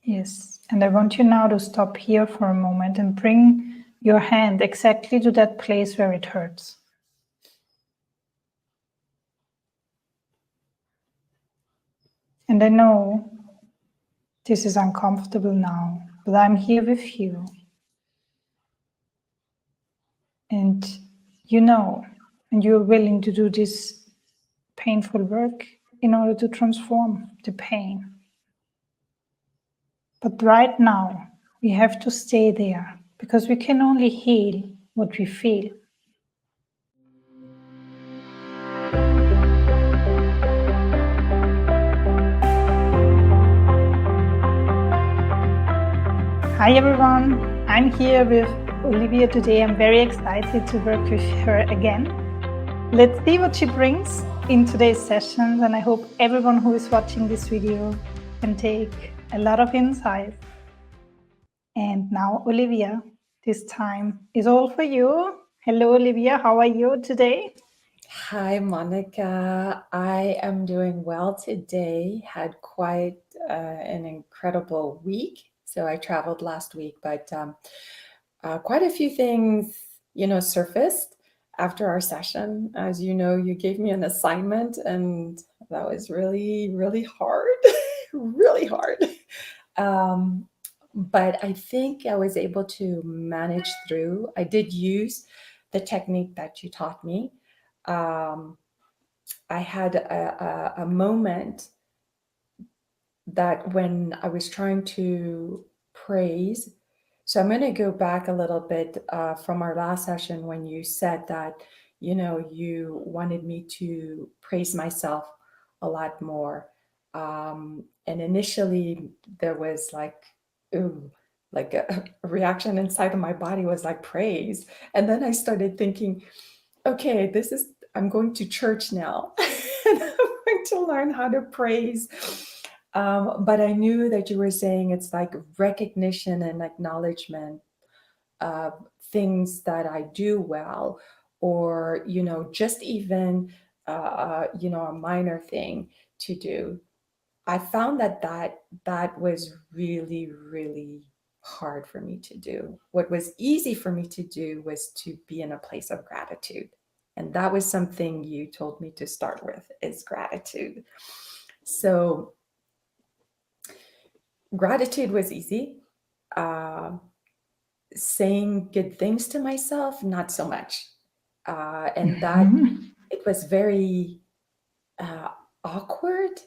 Yes. And I want you now to stop here for a moment and bring your hand exactly to that place where it hurts. And I know this is uncomfortable now, but I'm here with you. And you know, and you're willing to do this painful work in order to transform the pain. But right now, we have to stay there because we can only heal what we feel. Hi everyone, I'm here with Olivia today. I'm very excited to work with her again. Let's see what she brings in today's sessions, and I hope everyone who is watching this video can take a lot of insight. And now, Olivia, this time is all for you. Hello, Olivia. How are you today? Hi, Monica. I am doing well today. Had quite an incredible week. So I traveled last week, but quite a few things, surfaced after our session. As you know, you gave me an assignment, and that was really, really hard, really hard. But I think I was able to manage through. I did use the technique that you taught me. I had a moment that when I was trying to praise. So I'm going to go back a little bit from our last session when you said that, you wanted me to praise myself a lot more. And initially there was like, ooh, like a reaction inside of my body was like praise. And then I started thinking, okay, I'm going to church now. And I'm going to learn how to praise. But I knew that you were saying it's like recognition and acknowledgement of things that I do well, or, just even, a minor thing to do. I found that was really, really hard for me to do. What was easy for me to do was to be in a place of gratitude. And that was something you told me to start with, is gratitude. So gratitude was easy. Saying good things to myself, not so much. And that it was very awkward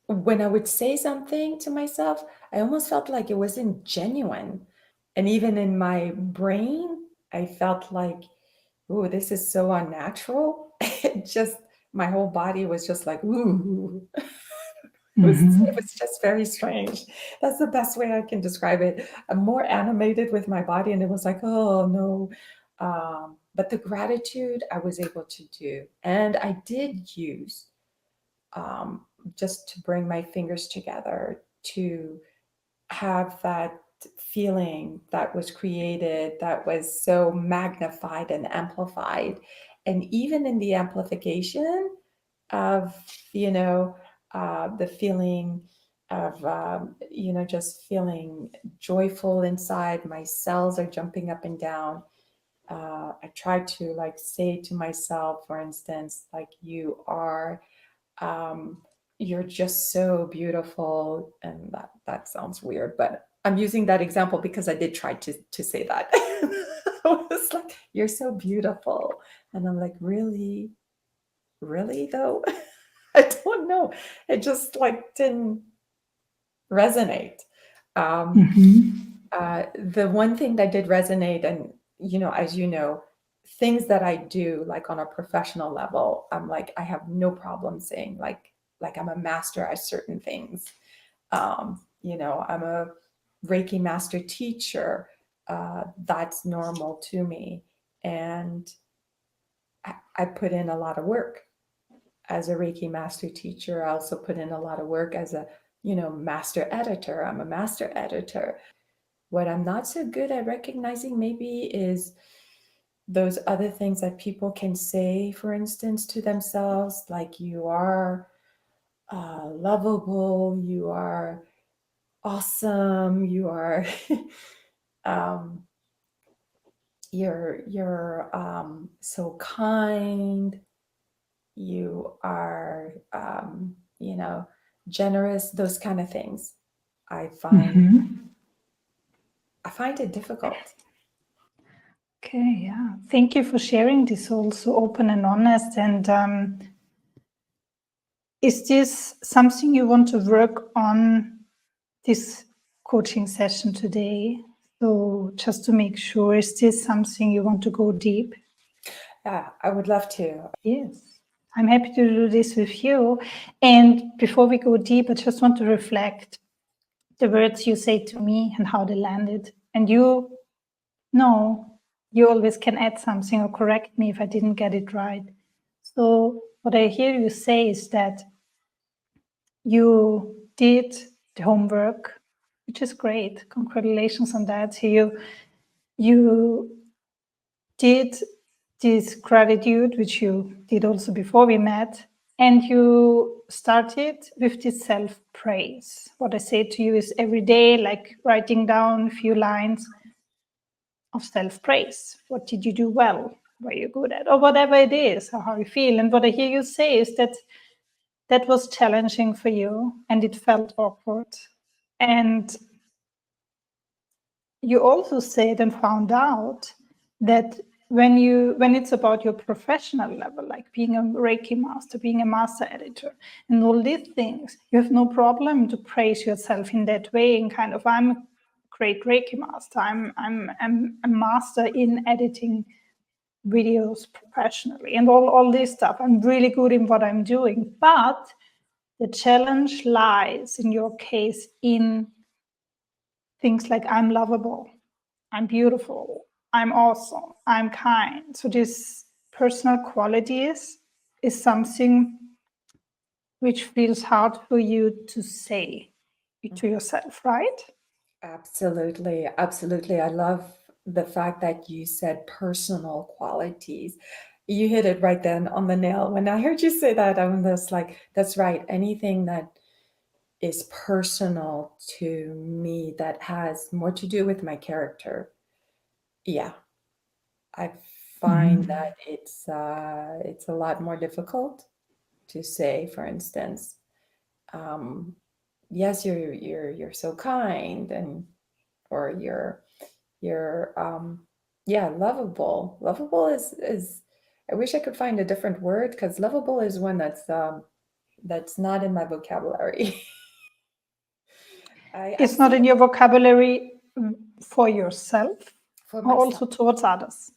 when I would say something to myself. I almost felt like it wasn't genuine. And even in my brain, I felt like, ooh, this is so unnatural. It just, my whole body was just like, ooh. It was just very strange. That's the best way I can describe it. I'm more animated with my body, and it was like, oh no. But the gratitude I was able to do. And I did use, just to bring my fingers together, to have that feeling that was created, that was so magnified and amplified. And even in the amplification of, the feeling of, just feeling joyful inside, my cells are jumping up and down. I try to like say to myself, for instance, like, um, you're just so beautiful. And that sounds weird, but I'm using that example because I did try to say that. I was like, you're so beautiful. And I'm like, really? Really though? I don't know. It just like didn't resonate. Um, the one thing that did resonate, and as you know, things that I do like on a professional level, I'm like, I have no problem saying like I'm a master at certain things. I'm a Reiki master teacher. That's normal to me, and I put in a lot of work as a Reiki master teacher. I also put in a lot of work as a, master editor. I'm a master editor. What I'm not so good at recognizing maybe is those other things that people can say, for instance, to themselves, like, you are lovable, you are awesome, you are um, you're so kind, you are generous, those kind of things. I find Mhm. I find it difficult. Okay, yeah. Thank you for sharing this also open and honest. And is this something you want to work on this coaching session today? So just to make sure, is this something you want to go deep? Yeah, I would love to. Yes, I'm happy to do this with you. And before we go deep, I just want to reflect the words you say to me and how they landed. And you know, you always can add something or correct me if I didn't get it right. So what I hear you say is that you did the homework, which is great. Congratulations on that. So you did this gratitude, which you did also before we met, and you started with this self-praise. What I say to you is every day, like writing down a few lines of self-praise. What did you do well? Were you good at? Or whatever it is, or how you feel. And what I hear you say is that that was challenging for you and it felt awkward. And you also said and found out that when it's about your professional level, like being a Reiki master, being a master editor, and all these things, you have no problem to praise yourself in that way and kind of, I'm a great Reiki master, I'm a master in editing videos professionally and all this stuff. I'm really good in what I'm doing. But the challenge lies in your case in things like I'm lovable, I'm beautiful, I'm awesome, I'm kind. So this personal qualities is something which feels hard for you to say to yourself, right? Absolutely, absolutely. I love the fact that you said personal qualities. You hit it right then on the nail. When I heard you say that, I was just like, that's right. Anything that is personal to me that has more to do with my character. Yeah, I find that it's a lot more difficult to say, for instance, um, yes, you're so kind, and or you're yeah, lovable. Lovable is I wish I could find a different word, because lovable is one that's not in my vocabulary. I It's not see in it your vocabulary for yourself for or myself. also towards others.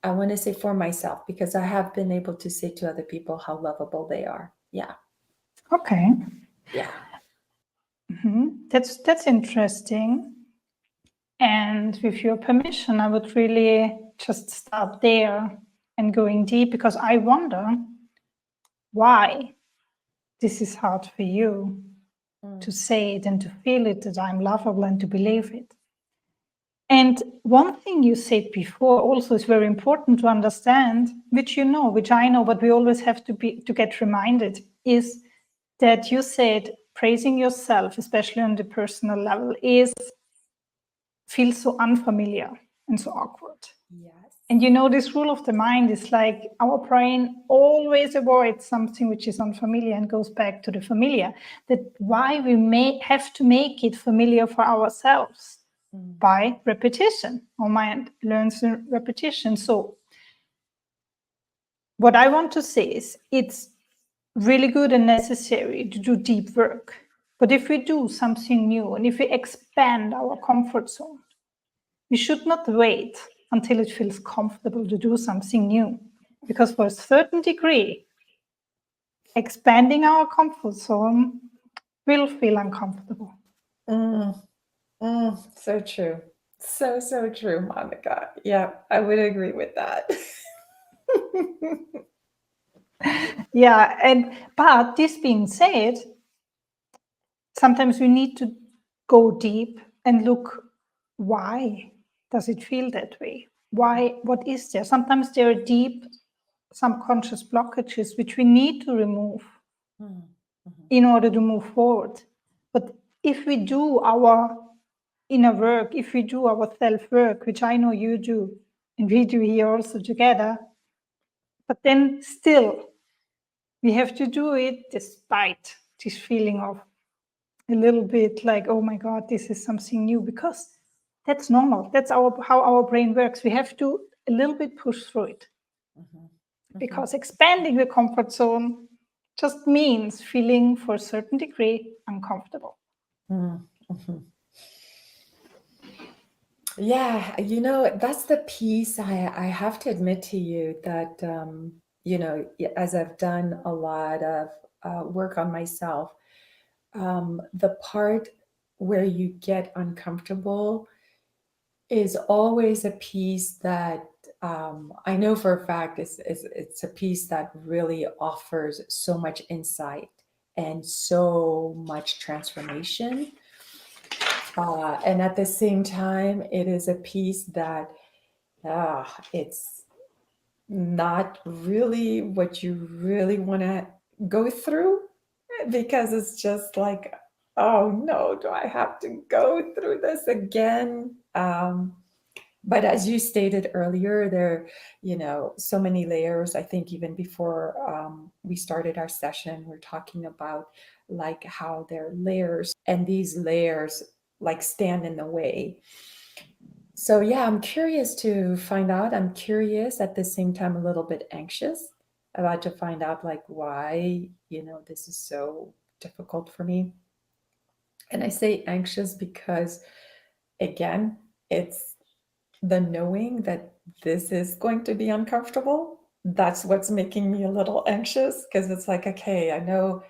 I want to say for myself, because I have been able to say to other people how lovable they are. Yeah. Okay. Yeah. That's interesting. And with your permission, I would really just start there and going deep, because I wonder why this is hard for you to say it and to feel it, that I'm lovable, and to believe it. And one thing you said before also is very important to understand, which you know, which I know, but we always have to get reminded, is that you said praising yourself, especially on the personal level, feels so unfamiliar and so awkward. Yes. And you know, this rule of the mind is like our brain always avoids something which is unfamiliar and goes back to the familiar. That's why we may have to make it familiar for ourselves by repetition. Our mind learns in repetition. So what I want to say is it's really good and necessary to do deep work. But if we do something new and if we expand our comfort zone, we should not wait until it feels comfortable to do something new. Because for a certain degree, expanding our comfort zone will feel uncomfortable. Mm, so true. So true, Monica. Yeah, I would agree with that. Yeah, but this being said, sometimes we need to go deep and look, why does it feel that way? Why? What is there? Sometimes there are deep subconscious blockages which we need to remove. in order to move forward. But if we do our inner work, if we do our self-work, which I know you do, and we do here also together, but then still we have to do it despite this feeling of a little bit like, oh my God, this is something new, because that's normal. That's how our brain works. We have to a little bit push through it, because expanding the comfort zone just means feeling for a certain degree uncomfortable. Yeah, that's the piece I have to admit to you that, as I've done a lot of work on myself, the part where you get uncomfortable is always a piece that I know for a fact it's a piece that really offers so much insight and so much transformation. And at the same time, it is a piece that it's not really what you really want to go through, because it's just like, oh no, do I have to go through this again? But as you stated earlier, there, so many layers. I think even before we started our session, we're talking about like how there are layers, and these layers like stand in the way. So yeah, I'm curious to find out. I'm curious at the same time, a little bit anxious about to find out like why, this is so difficult for me. And I say anxious because, again, it's the knowing that this is going to be uncomfortable. That's what's making me a little anxious, because it's like, okay, I know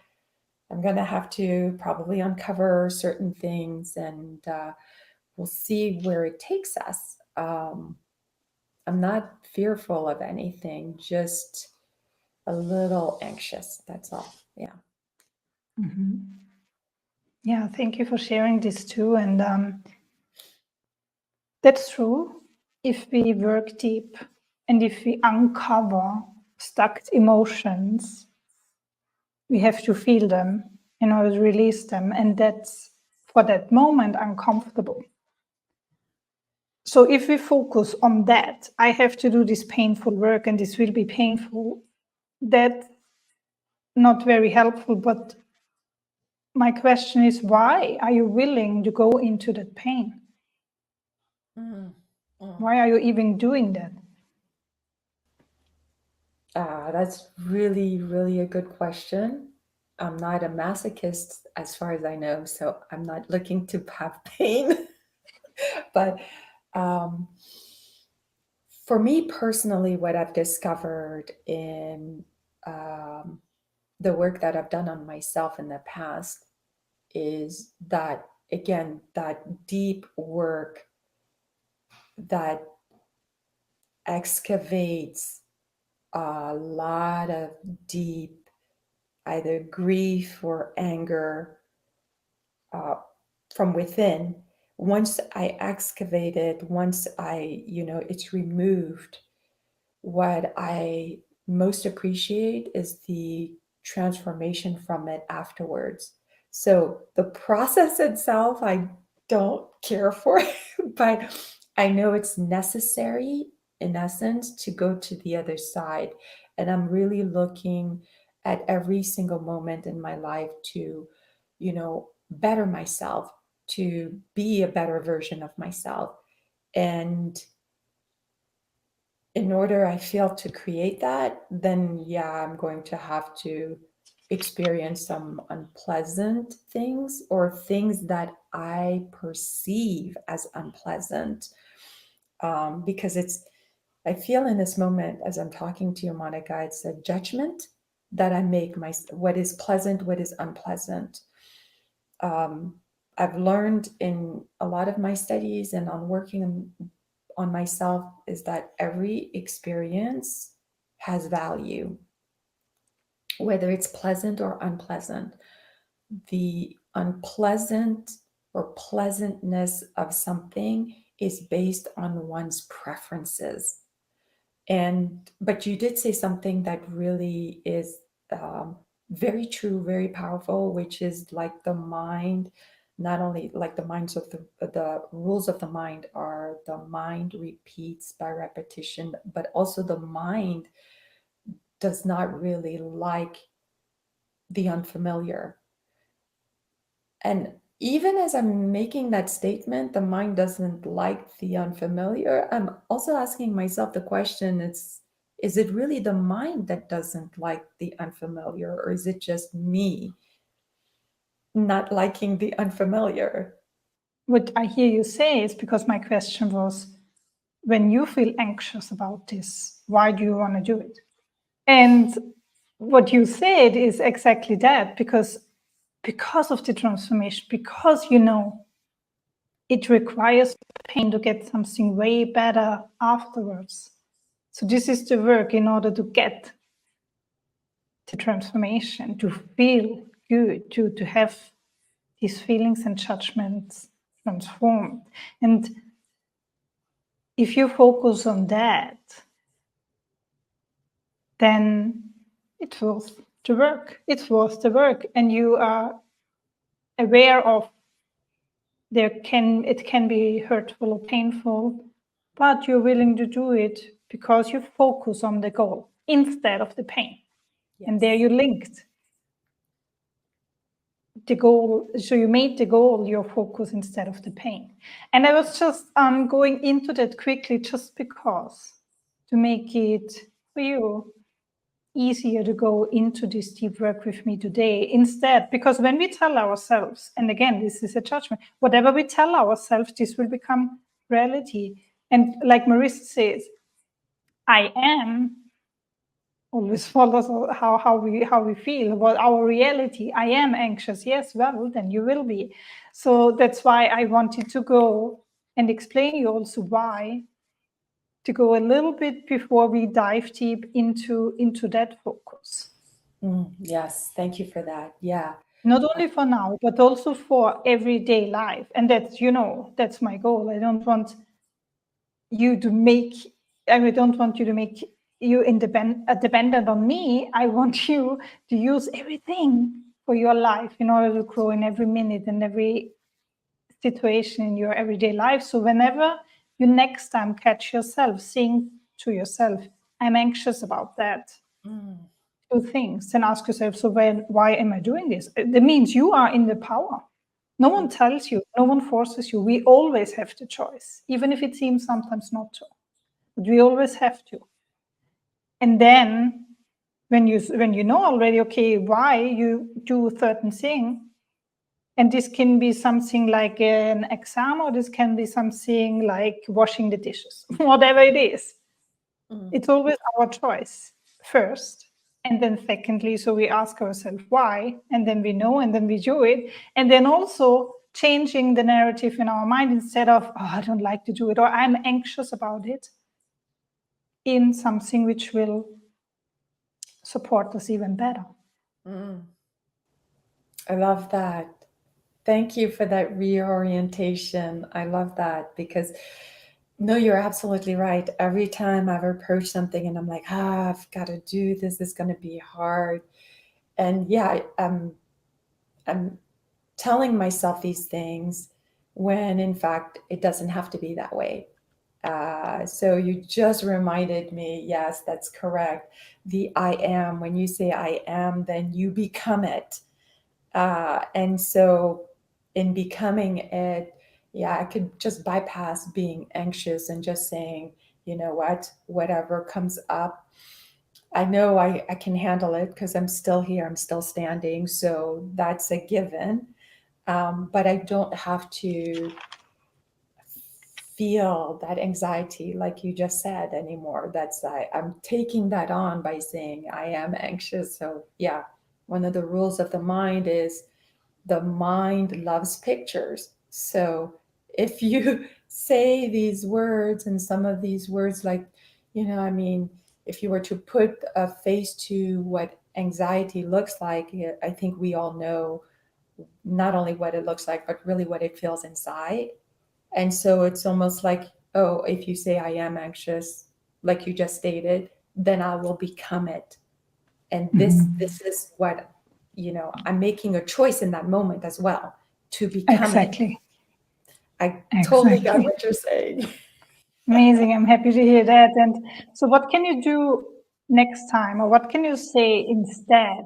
I'm going to have to probably uncover certain things, and we'll see where it takes us. I'm not fearful of anything, just a little anxious. That's all. Yeah. Yeah, thank you for sharing this too. And that's true. If we work deep and if we uncover stuck emotions, we have to feel them in order to release them. And that's for that moment uncomfortable. So if we focus on that, I have to do this painful work and this will be painful, that's not very helpful. But my question is, why are you willing to go into that pain? Why are you even doing that? That's really, really a good question. I'm not a masochist as far as I know, so I'm not looking to have pain. But for me personally, what I've discovered in the work that I've done on myself in the past is that, again, that deep work that excavates a lot of deep either grief or anger from within. Once I excavate it, once it's removed, what I most appreciate is the transformation from it afterwards. So the process itself, I don't care for, but I know it's necessary in essence to go to the other side. And I'm really looking at every single moment in my life to, better myself, to be a better version of myself. And in order, I feel, to create that, then yeah, I'm going to have to experience some unpleasant things, or things that I perceive as unpleasant. Because I feel in this moment, as I'm talking to you, Monica, it's a judgment that I make what is pleasant, what is unpleasant. I've learned in a lot of my studies and on working on myself is that every experience has value, whether it's pleasant or unpleasant. The unpleasant or pleasantness of something is based on one's preferences. But you did say something that really is very true, very powerful, which is like the mind, not only like the minds of the rules of the mind are the mind repeats by repetition, but also the mind does not really like the unfamiliar. And even as I'm making that statement, the mind doesn't like the unfamiliar, I'm also asking myself the question, is it really the mind that doesn't like the unfamiliar, or is it just me not liking the unfamiliar? What I hear you say is, because my question was, when you feel anxious about this, why do you want to do it? And what you said is exactly that, because of the transformation, because you know it requires pain to get something way better afterwards. So this is the work in order to get the transformation, to feel good, to have these feelings and judgments transformed. And if you focus on that, then it's worth the work. It's worth the work. And you are aware of it can be hurtful or painful, but you're willing to do it because you focus on the goal instead of the pain. Yes. And there you linked the goal. So you made the goal your focus instead of the pain. And I was just going into that quickly just because to make it for you easier to go into this deep work with me today instead, because when we tell ourselves, and again, this is a judgment, whatever we tell ourselves, this will become reality. And like Marissa says, I am always follows how we feel, what our reality. I am anxious. Yes, well, then you will be. So that's why I wanted to go and explain you also why, to go a little bit before we dive deep into that focus. Yes, thank you for that. Yeah. Not only for now, but also for everyday life. And that's, that's my goal. I don't want you to make, don't want you to make you dependent on me. I want you to use everything for your life in order to grow in every minute and every situation in your everyday life. So whenever you next time catch yourself saying to yourself, I'm anxious about that, two things, then ask yourself, so why am I doing this? That means you are in the power. No one tells you, no one forces you. We always have the choice, even if it seems sometimes not to, but we always have to. And then when you know already, okay, why you do a certain thing, and this can be something like an exam, or this can be something like washing the dishes, whatever it is. It's always our choice first. And then secondly, so we ask ourselves why, and then we know, and then we do it. And then also changing the narrative in our mind, instead of, oh, I don't like to do it, or I'm anxious about it, in something which will support us even better. I love that. Thank you for that reorientation. I love that, because no, you're absolutely right. Every time I've approached something and I'm like, I've got to do this, it's going to be hard. And yeah, I'm telling myself these things when in fact it doesn't have to be that way. So you just reminded me, yes, that's correct. The I am, when you say I am, then you become it. And so in becoming it, yeah, I could just bypass being anxious and just saying, you know what, whatever comes up, I know I can handle it because I'm still here, I'm still standing. So that's a given. But I don't have to feel that anxiety, like you just said, anymore. I'm taking that on by saying I am anxious. So yeah, one of the rules of the mind is the mind loves pictures. So if you say these words, and some of these words, like, I mean, if you were to put a face to what anxiety looks like, I think we all know not only what it looks like, but really what it feels inside. And so it's almost like, oh, if you say I am anxious, like you just stated, then I will become it. And this is what I'm making a choice in that moment as well to become it. Exactly. I totally got Exactly. what you're saying. Amazing. I'm happy to hear that. And so, what can you do next time, or what can you say instead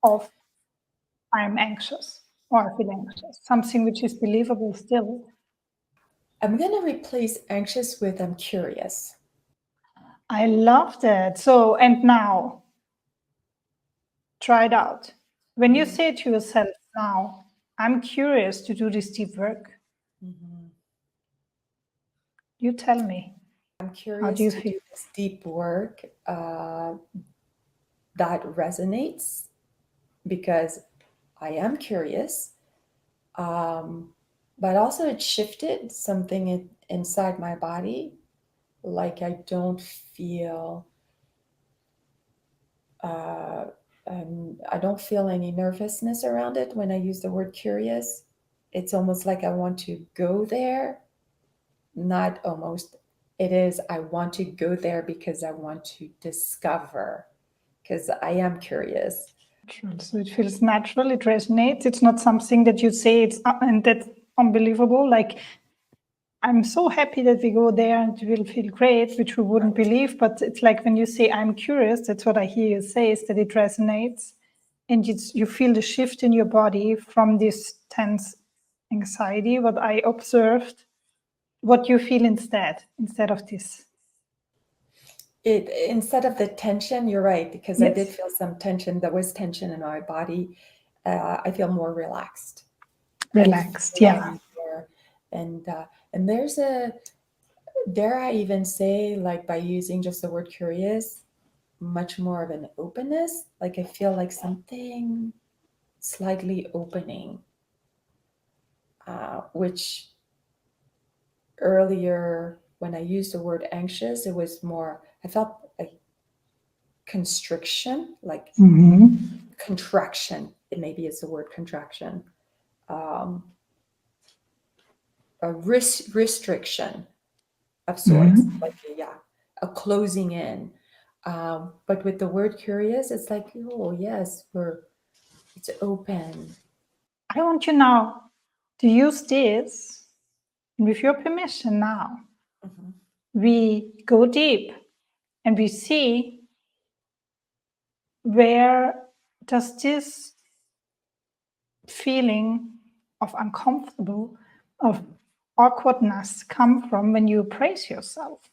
of I'm anxious or I feel anxious? Something which is believable still. I'm going to replace anxious with I'm curious. I love that. So, and now try it out. When you say to yourself, now, I'm curious to do this deep work, you tell me, I'm how do curious you to feel? do this deep work that resonates because I am curious. But also, it shifted something inside my body. Like I don't feel, I don't feel any nervousness around it when I use the word curious. It's almost like I want to go there, not almost. It is, I want to go there because I want to discover, because I am curious. So it feels natural, it resonates. It's not something that you say it's and that's unbelievable. Like, I'm so happy that we go there and we'll feel great, which we wouldn't believe. But it's like when you say I'm curious, that's what I hear you say, is that it resonates, and you feel the shift in your body from this tense anxiety. What I observed, what you feel instead of this. It, instead of the tension, you're right, because I did Yes, feel some tension. There was tension in my body. I feel more relaxed. I relaxed. feel Yeah. more, and there's a, dare I even say, like by using just the word curious, much more of an openness. Like I feel like something slightly opening, which earlier when I used the word anxious, it was more, I felt a constriction, like contraction. It maybe is the word contraction. A restriction of sorts, like a closing in. But with the word curious, it's like, oh yes, it's open. I want you now to use this, and with your permission now, we go deep and we see where does this feeling of uncomfortable, of awkwardness come from when you praise yourself.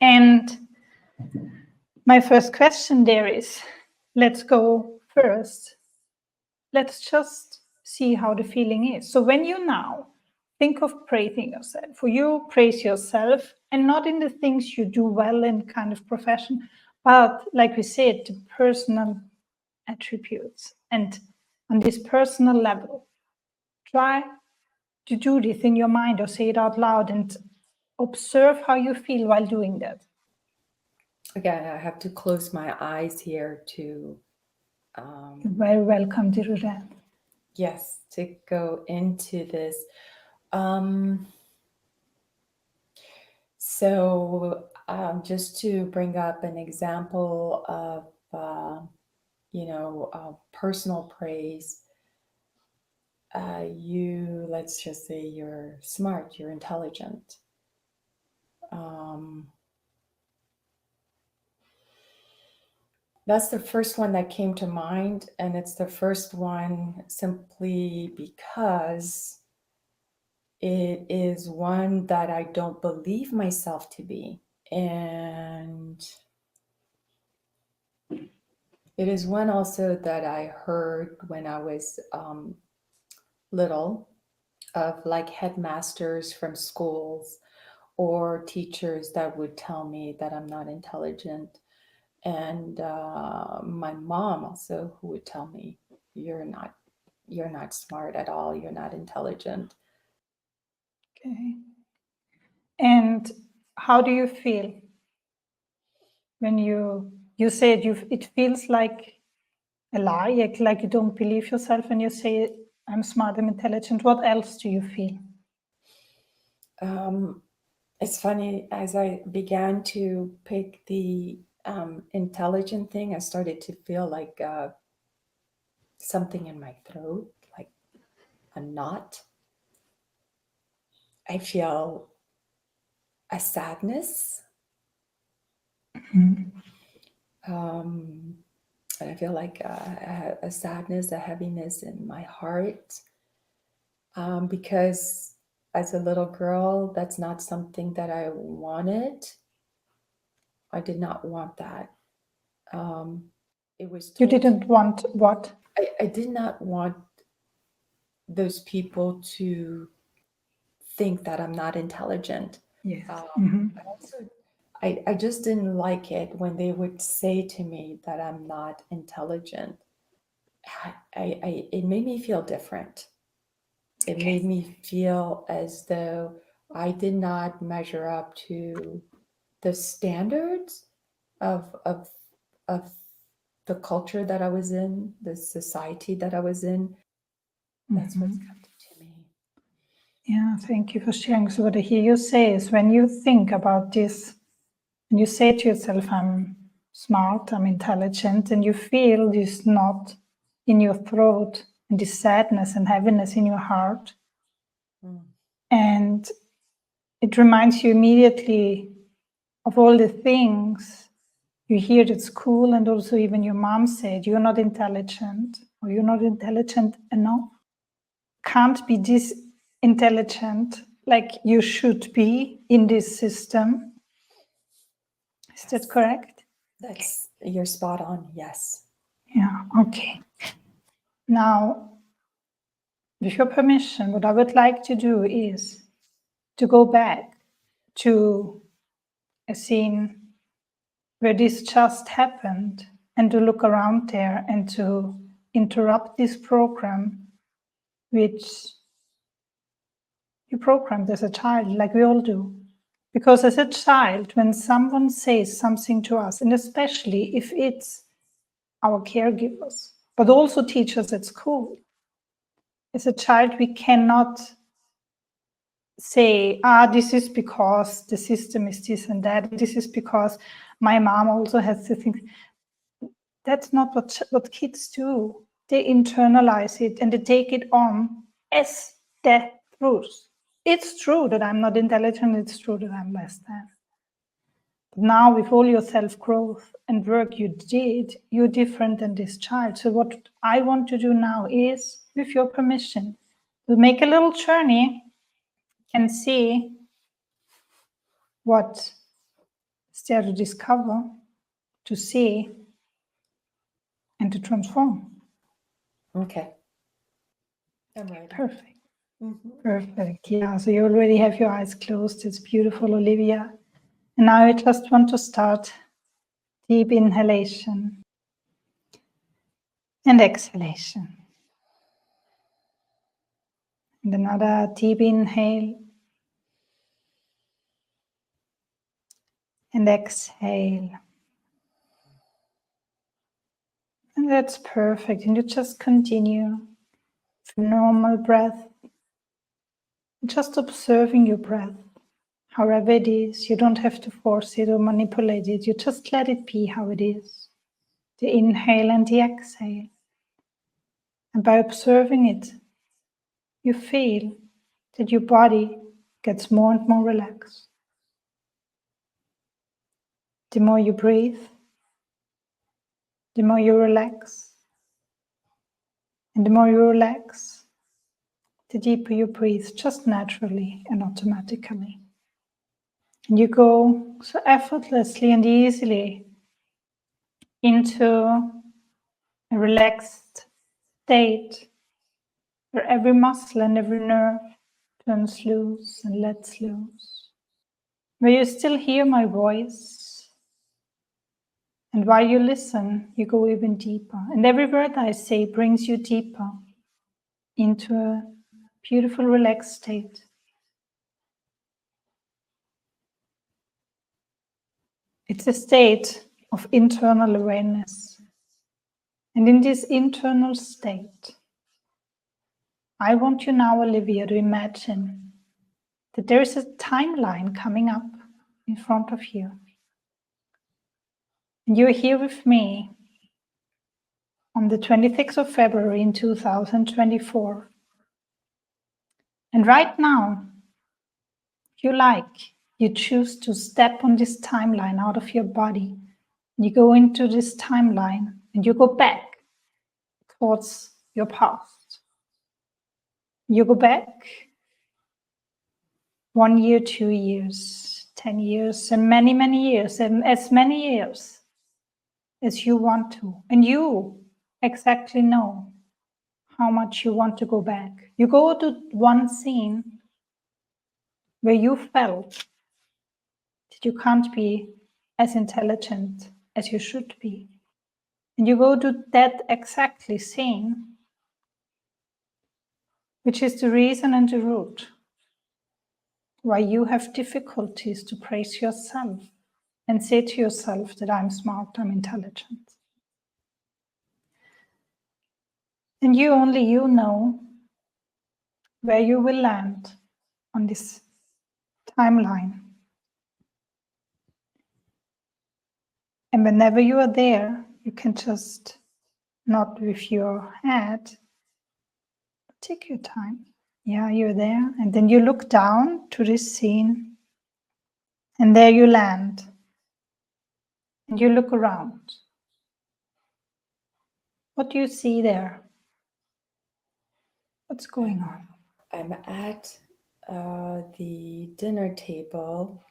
And my first question there is, let's go first. Let's just see how the feeling is. So when you now think of praising yourself, for you praise yourself, and not in the things you do well in kind of profession, but like we said, the personal attributes. And on this personal level, try to do this in your mind or say it out loud and observe how you feel while doing that. Again, I have to close my eyes here to, You're very welcome to do that. yes, to go into this. So just to bring up an example of, personal praise, let's just say you're smart, you're intelligent. That's the first one that came to mind, and it's the first one simply because it is one that I don't believe myself to be. And it is one also that I heard when I was little, of like headmasters from schools or teachers that would tell me that I'm not intelligent. And my mom also, who would tell me, you're not smart at all, you're not intelligent. Okay. And how do you feel when you said it feels like a lie, like you don't believe yourself when you say I'm smart, I'm intelligent? What else do you feel? It's funny, as I began to pick the intelligent thing, I started to feel like something in my throat, like a knot. I feel a sadness. Mhm. And I feel like a sadness, a heaviness in my heart. Because as a little girl, that's not something that I wanted. I did not want that. It was You told to didn't want what? I did not want those people to think that I'm not intelligent. Yes. I also, I just didn't like it when they would say to me that I'm not intelligent. It made me feel different. It made me feel as though I did not measure up to the standards of of the culture that I was in, the society that I was in. That's what's coming to me. Yeah, thank you for sharing. So what I hear you say is when you think about this, and you say to yourself, I'm smart, I'm intelligent, and you feel this knot in your throat and this sadness and heaviness in your heart. And it reminds you immediately of all the things you hear at school, and also even your mom said, you're not intelligent, or you're not intelligent enough. Can't be this intelligent like you should be in this system. Is that correct? That's you're spot on. Yes. Yeah, okay. Now, with your permission, what I would like to do is to go back to a scene where this just happened and to look around there and to interrupt this program, which you programmed as a child, like we all do. Because as a child, when someone says something to us, and especially if it's our caregivers, but also teachers at school, as a child, we cannot say, this is because the system is this and that. This is because my mom also has to think. That's not what kids do. They internalize it and they take it on as the truth. It's true that I'm not intelligent. It's true that I'm less than. But now with all your self-growth and work you did, you're different than this child. So what I want to do now is, with your permission, to make a little journey and see what is there to discover, to see, and to transform. Okay. I'm ready. Perfect. Perfect. Yeah, so you already have your eyes closed. It's beautiful, Olivia. And now I just want to start deep inhalation and exhalation. And another deep inhale and exhale. And that's perfect. And you just continue with normal breath, just observing your breath, however it is. You don't have to force it or manipulate it. You just let it be how it is. The inhale and the exhale. And by observing it, you feel that your body gets more and more relaxed. The more you breathe, the more you relax. And the more you relax, the deeper you breathe, just naturally and automatically. And you go so effortlessly and easily into a relaxed state where every muscle and every nerve turns loose and lets loose. Where you still hear my voice. And while you listen, you go even deeper. And every word I say brings you deeper into a beautiful, relaxed state. It's a state of internal awareness. And in this internal state, I want you now, Olivia, to imagine that there is a timeline coming up in front of you. And you're here with me on the 26th of February in 2024. And right now, you choose to step on this timeline out of your body. You go into this timeline and you go back towards your past. You go back 1 year, 2 years, 10 years, and many, many years, and as many years as you want to. And you exactly know how much you want to go back. You go to one scene where you felt that you can't be as intelligent as you should be. And you go to that exactly scene, which is the reason and the root why you have difficulties to praise yourself and say to yourself that I'm smart, I'm intelligent. And only you know where you will land on this timeline. And whenever you are there, you can just nod with your head. Take your time. Yeah, you're there. And then you look down to this scene, and there you land. And you look around. What do you see there? What's going on? I'm at the dinner table,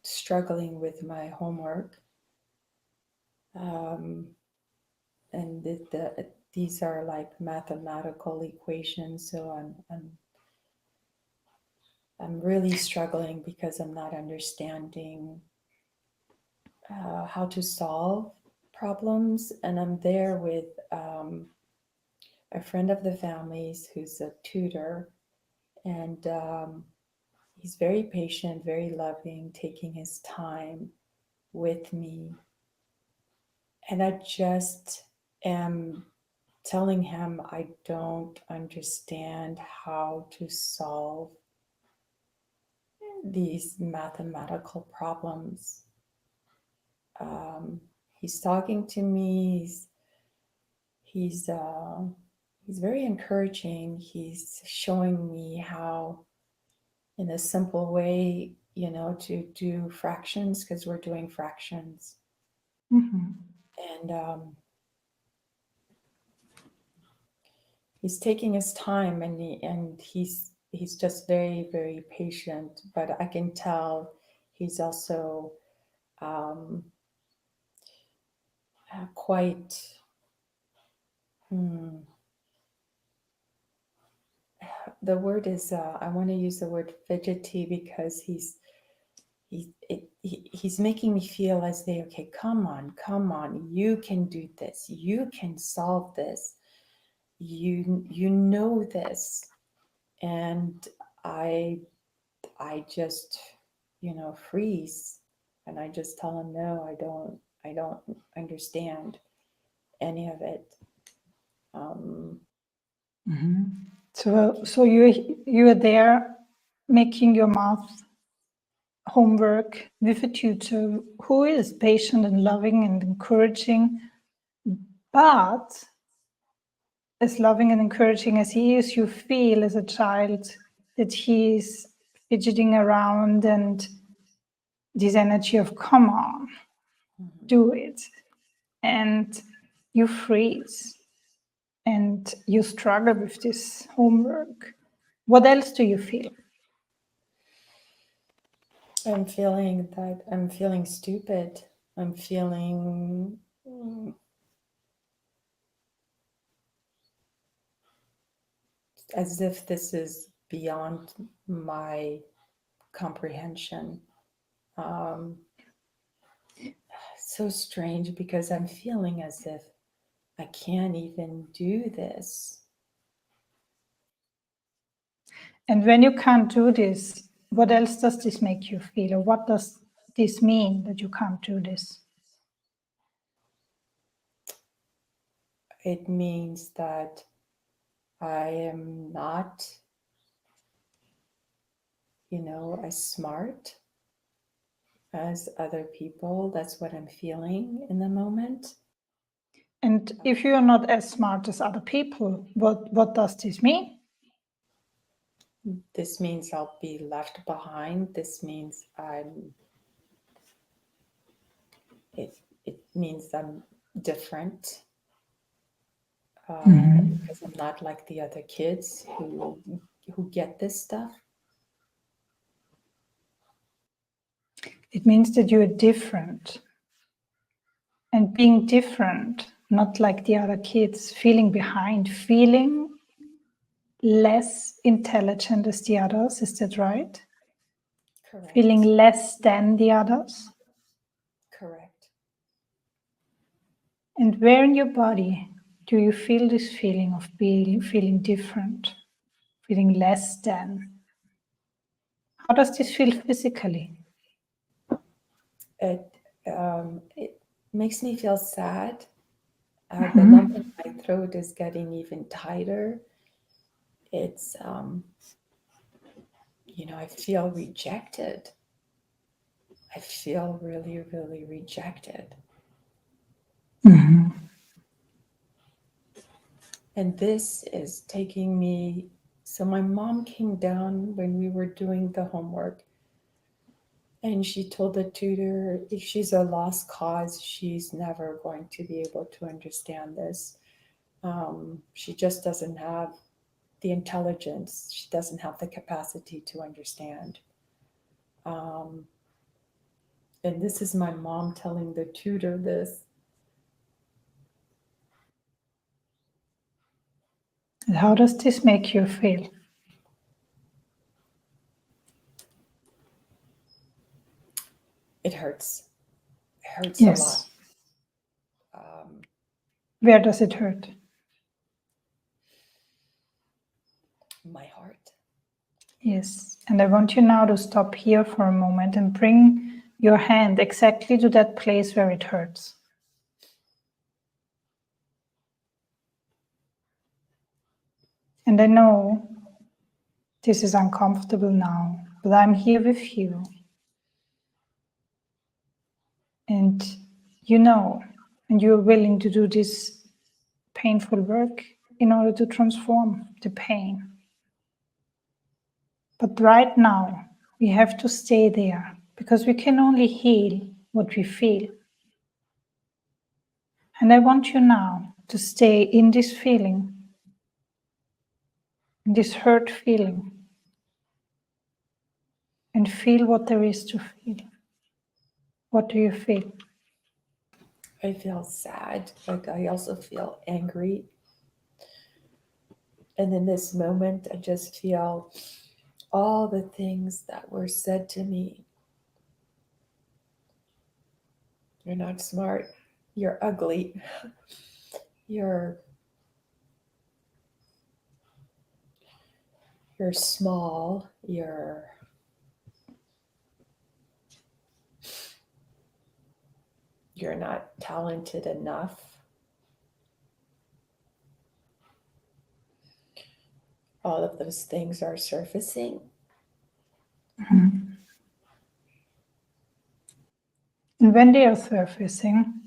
struggling with my homework. And these are like mathematical equations, so I'm really struggling because I'm not understanding how to solve problems. And I'm there with a friend of the family's who's a tutor, and he's very patient, very loving, taking his time with me. And I just am telling him I don't understand how to solve these mathematical problems. He's talking to me. He's very encouraging. He's showing me how, in a simple way, to do fractions, because we're doing fractions. Mm-hmm. And he's taking his time, and he's just very, very patient. But I can tell he's also quite the word is I want to use the word fidgety, because he's making me feel as they, okay, come on, you can do this, you can solve this, you know this. And I just freeze, and I just tell him, no, I don't understand any of it. Mm-hmm. So you are there making your math homework with a tutor who is patient and loving and encouraging, but as loving and encouraging as he is, you feel as a child that he's fidgeting around and this energy of, come on, do it. And you freeze and you struggle with this homework. What else do you feel? I'm feeling stupid. I'm feeling as if this is beyond my comprehension. So strange, because I'm feeling as if I can't even do this. And when you can't do this, what else does this make you feel? Or what does this mean that you can't do this? It means that I am not, as smart as other people. That's what I'm feeling in the moment. And if you are not as smart as other people, what does this mean? This means I'll be left behind. This means it means I'm different, because I'm not like the other kids who get this stuff. It means that you are different. And being different, not like the other kids, feeling behind, feeling less intelligent as the others, is that right? Correct. Feeling less than the others? Correct. And where in your body do you feel this feeling of feeling different, feeling less than? How does this feel physically? It makes me feel sad. The lump in my throat is getting even tighter. It's I feel rejected. I feel really, really rejected. And this is taking me. So my mom came down when we were doing the homework, and she told the tutor if she's a lost cause, she's never going to be able to understand this. She just doesn't have the intelligence. She doesn't have the capacity to understand. And this is my mom telling the tutor this. And how does this make you feel? It hurts. It hurts Yes. a lot. Where does it hurt? My heart. Yes. And I want you now to stop here for a moment and bring your hand exactly to that place where it hurts. And I know this is uncomfortable now, but I'm here with you. And and you're willing to do this painful work in order to transform the pain. But right now, we have to stay there because we can only heal what we feel. And I want you now to stay in this feeling, in this hurt feeling, and feel what there is to feel. What do you feel? I feel sad, but I also feel angry. And in this moment, I just feel all the things that were said to me. You're not smart. You're ugly. You're small. You're not talented enough. All of those things are surfacing. And when they are surfacing,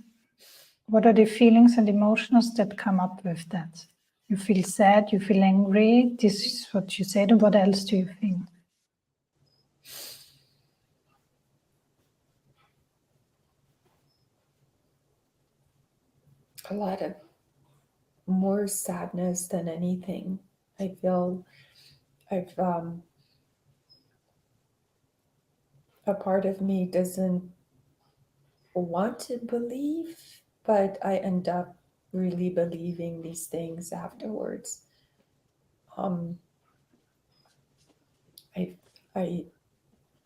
what are the feelings and emotions that come up with that? You feel sad, you feel angry, this is what you said, and what else do you think? A lot of more sadness than anything. I feel a part of me doesn't want to believe, but I end up really believing these things afterwards. I I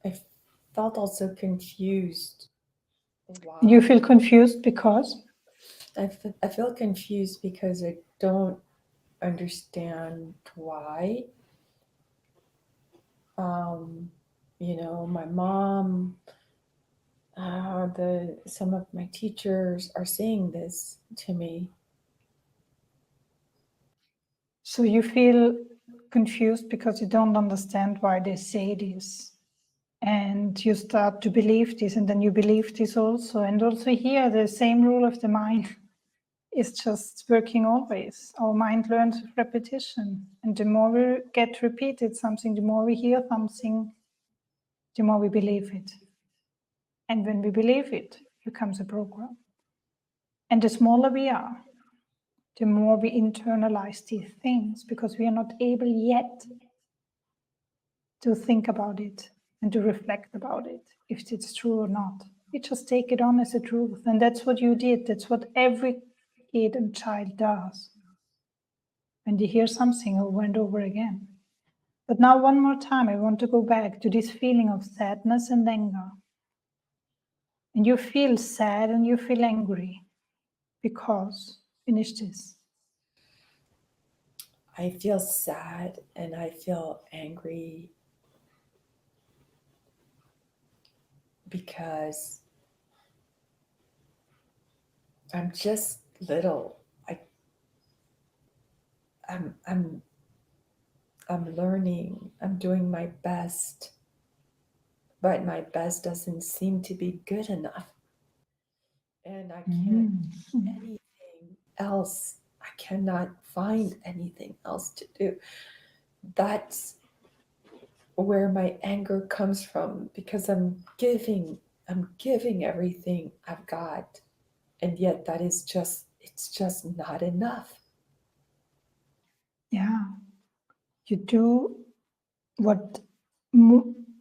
I felt also confused. Why? You feel confused because? I feel confused because I don't understand why. My mom, some of my teachers are saying this to me. So you feel confused because you don't understand why they say this. And you start to believe this, and then you believe this also. And also here, the same rule of the mind. is just working always. Our mind learns with repetition. And the more we get repeated something, the more we hear something, the more we believe it. And when we believe it, it becomes a program. And the smaller we are, the more we internalize these things, because we are not able yet to think about it and to reflect about it, if it's true or not. We just take it on as a truth. And that's what you did. That's what every kid and child does. And you hear something over and over again. But now one more time, I want to go back to this feeling of sadness and anger. And you feel sad and you feel angry because, finish this. I feel sad and I feel angry because I'm just little. I'm learning. I'm doing my best, but my best doesn't seem to be good enough. And I can't do anything else. I cannot find anything else to do. That's where my anger comes from, because I'm giving everything I've got, and yet it's just not enough. Yeah, you do what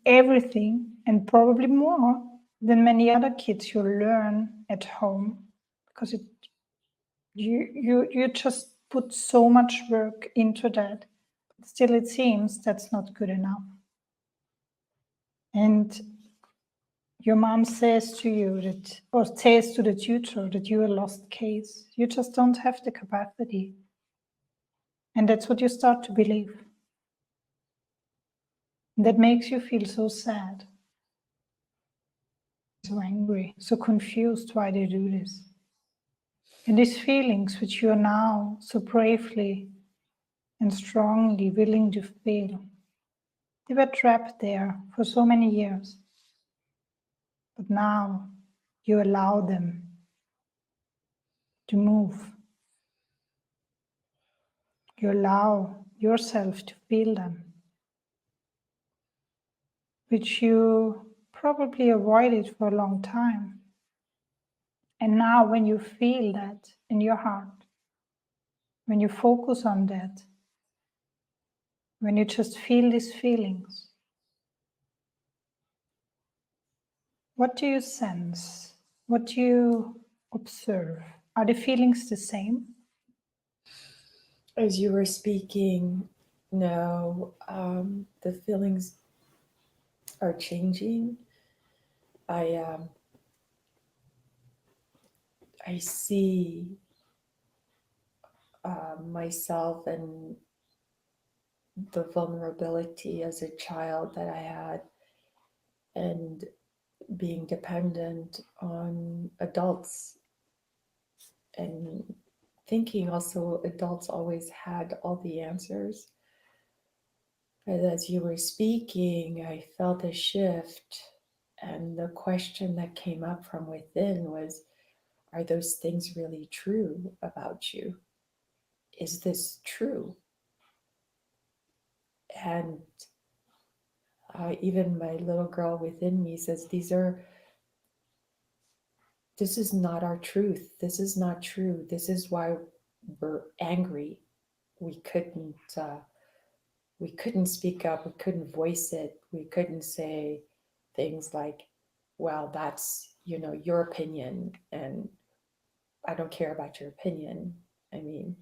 everything and probably more than many other kids you learn at home, because you just put so much work into that. Still, it seems that's not good enough. And your mom says to you that, or says to the tutor, that you're a lost case. You just don't have the capacity. And that's what you start to believe. And that makes you feel so sad, so angry, so confused why they do this. And these feelings which you are now so bravely and strongly willing to feel, they were trapped there for so many years. But now you allow them to move. You allow yourself to feel them, which you probably avoided for a long time. And now when you feel that in your heart, when you focus on that, when you just feel these feelings, what do you sense? What do you observe? Are the feelings the same? As you were speaking, no, the feelings are changing. I see myself and the vulnerability as a child that I had, and being dependent on adults, and thinking also adults always had all the answers. But as you were speaking, I felt a shift, and the question that came up from within was, are those things really true about you? Is this true? And even my little girl within me says, this is not our truth. This is not true. This is why we're angry. We couldn't speak up. We couldn't voice it. We couldn't say things like, well, that's, your opinion, and I don't care about your opinion. I mean,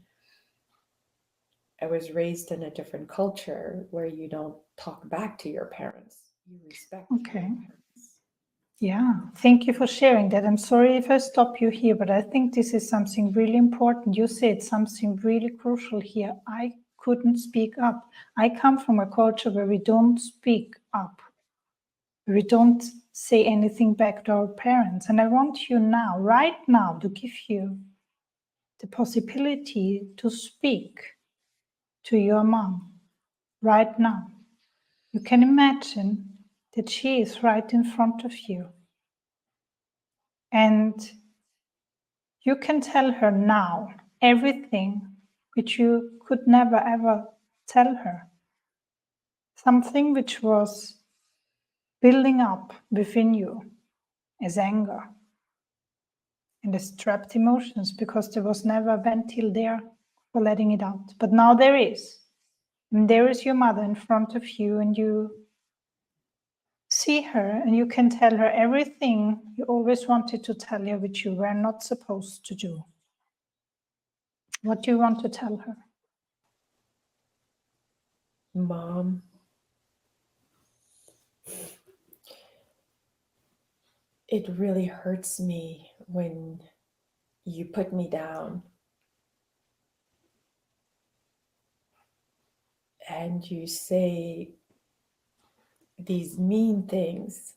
I was raised in a different culture where you don't talk back to your parents. You respect your parents. Yeah, thank you for sharing that. I'm sorry if I stop you here, but I think this is something really important. You said something really crucial here. I couldn't speak up. I come from a culture where we don't speak up. We don't say anything back to our parents. And I want you now, right now, to give you the possibility to speak to your mom right now. You can imagine that she is right in front of you. And You can tell her now everything which you could never ever tell her. Something which was building up within you as anger and as trapped emotions, because there was never a ventil there for letting it out. But now there is. And there is your mother in front of you, and you see her and you can tell her everything you always wanted to tell her, which you were not supposed to do. What do you want to tell her? Mom, it really hurts me when you put me down and you say these mean things.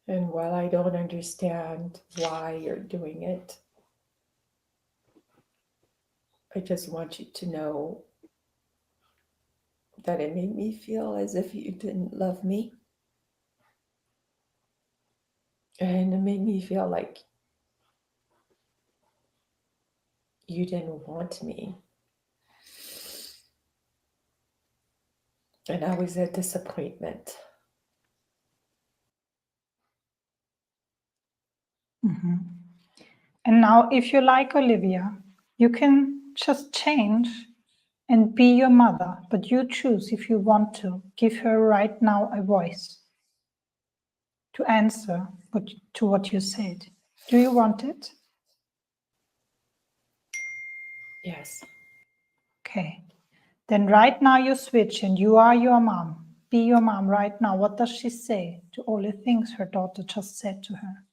And while I don't understand why you're doing it, I just want you to know that it made me feel as if you didn't love me. And it made me feel like you didn't want me. And I was a disappointment. Mm-hmm. And now, if you like, Olivia, you can just change and be your mother, but you choose if you want to. Give her right now a voice to answer to what you said. Do you want it? Yes. Okay. Then right now you switch and you are your mom. Be your mom right now. What does she say to all the things her daughter just said to her?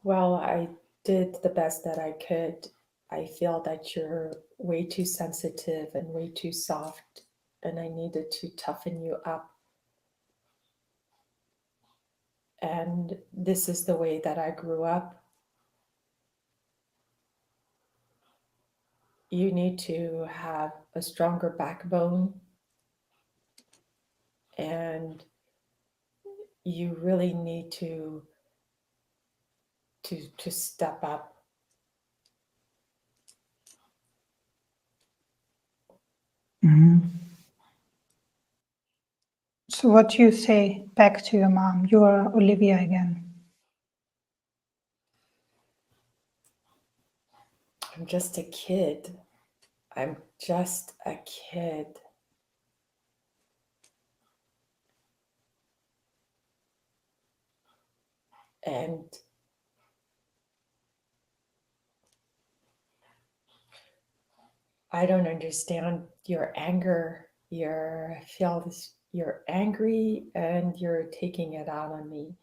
Well, I did the best that I could. I feel that you're way too sensitive and way too soft, and I needed to toughen you up. And this is the way that I grew up. You need to have a stronger backbone, and you really need to step up. Mm-hmm. So what do you say back to your mom? You are Olivia again. I'm just a kid. I'm just a kid. And I don't understand your anger. You're angry and you're taking it out on me,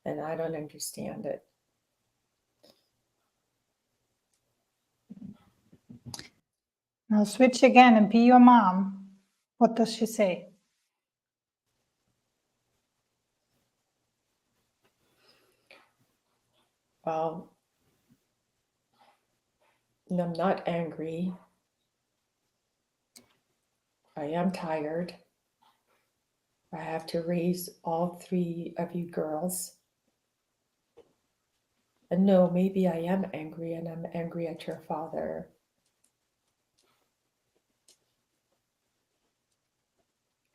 and I don't understand it. Now switch again and be your mom. What does she say? Well, I'm not angry. I am tired. I have to raise all three of you girls. And no, maybe I am angry, and I'm angry at your father.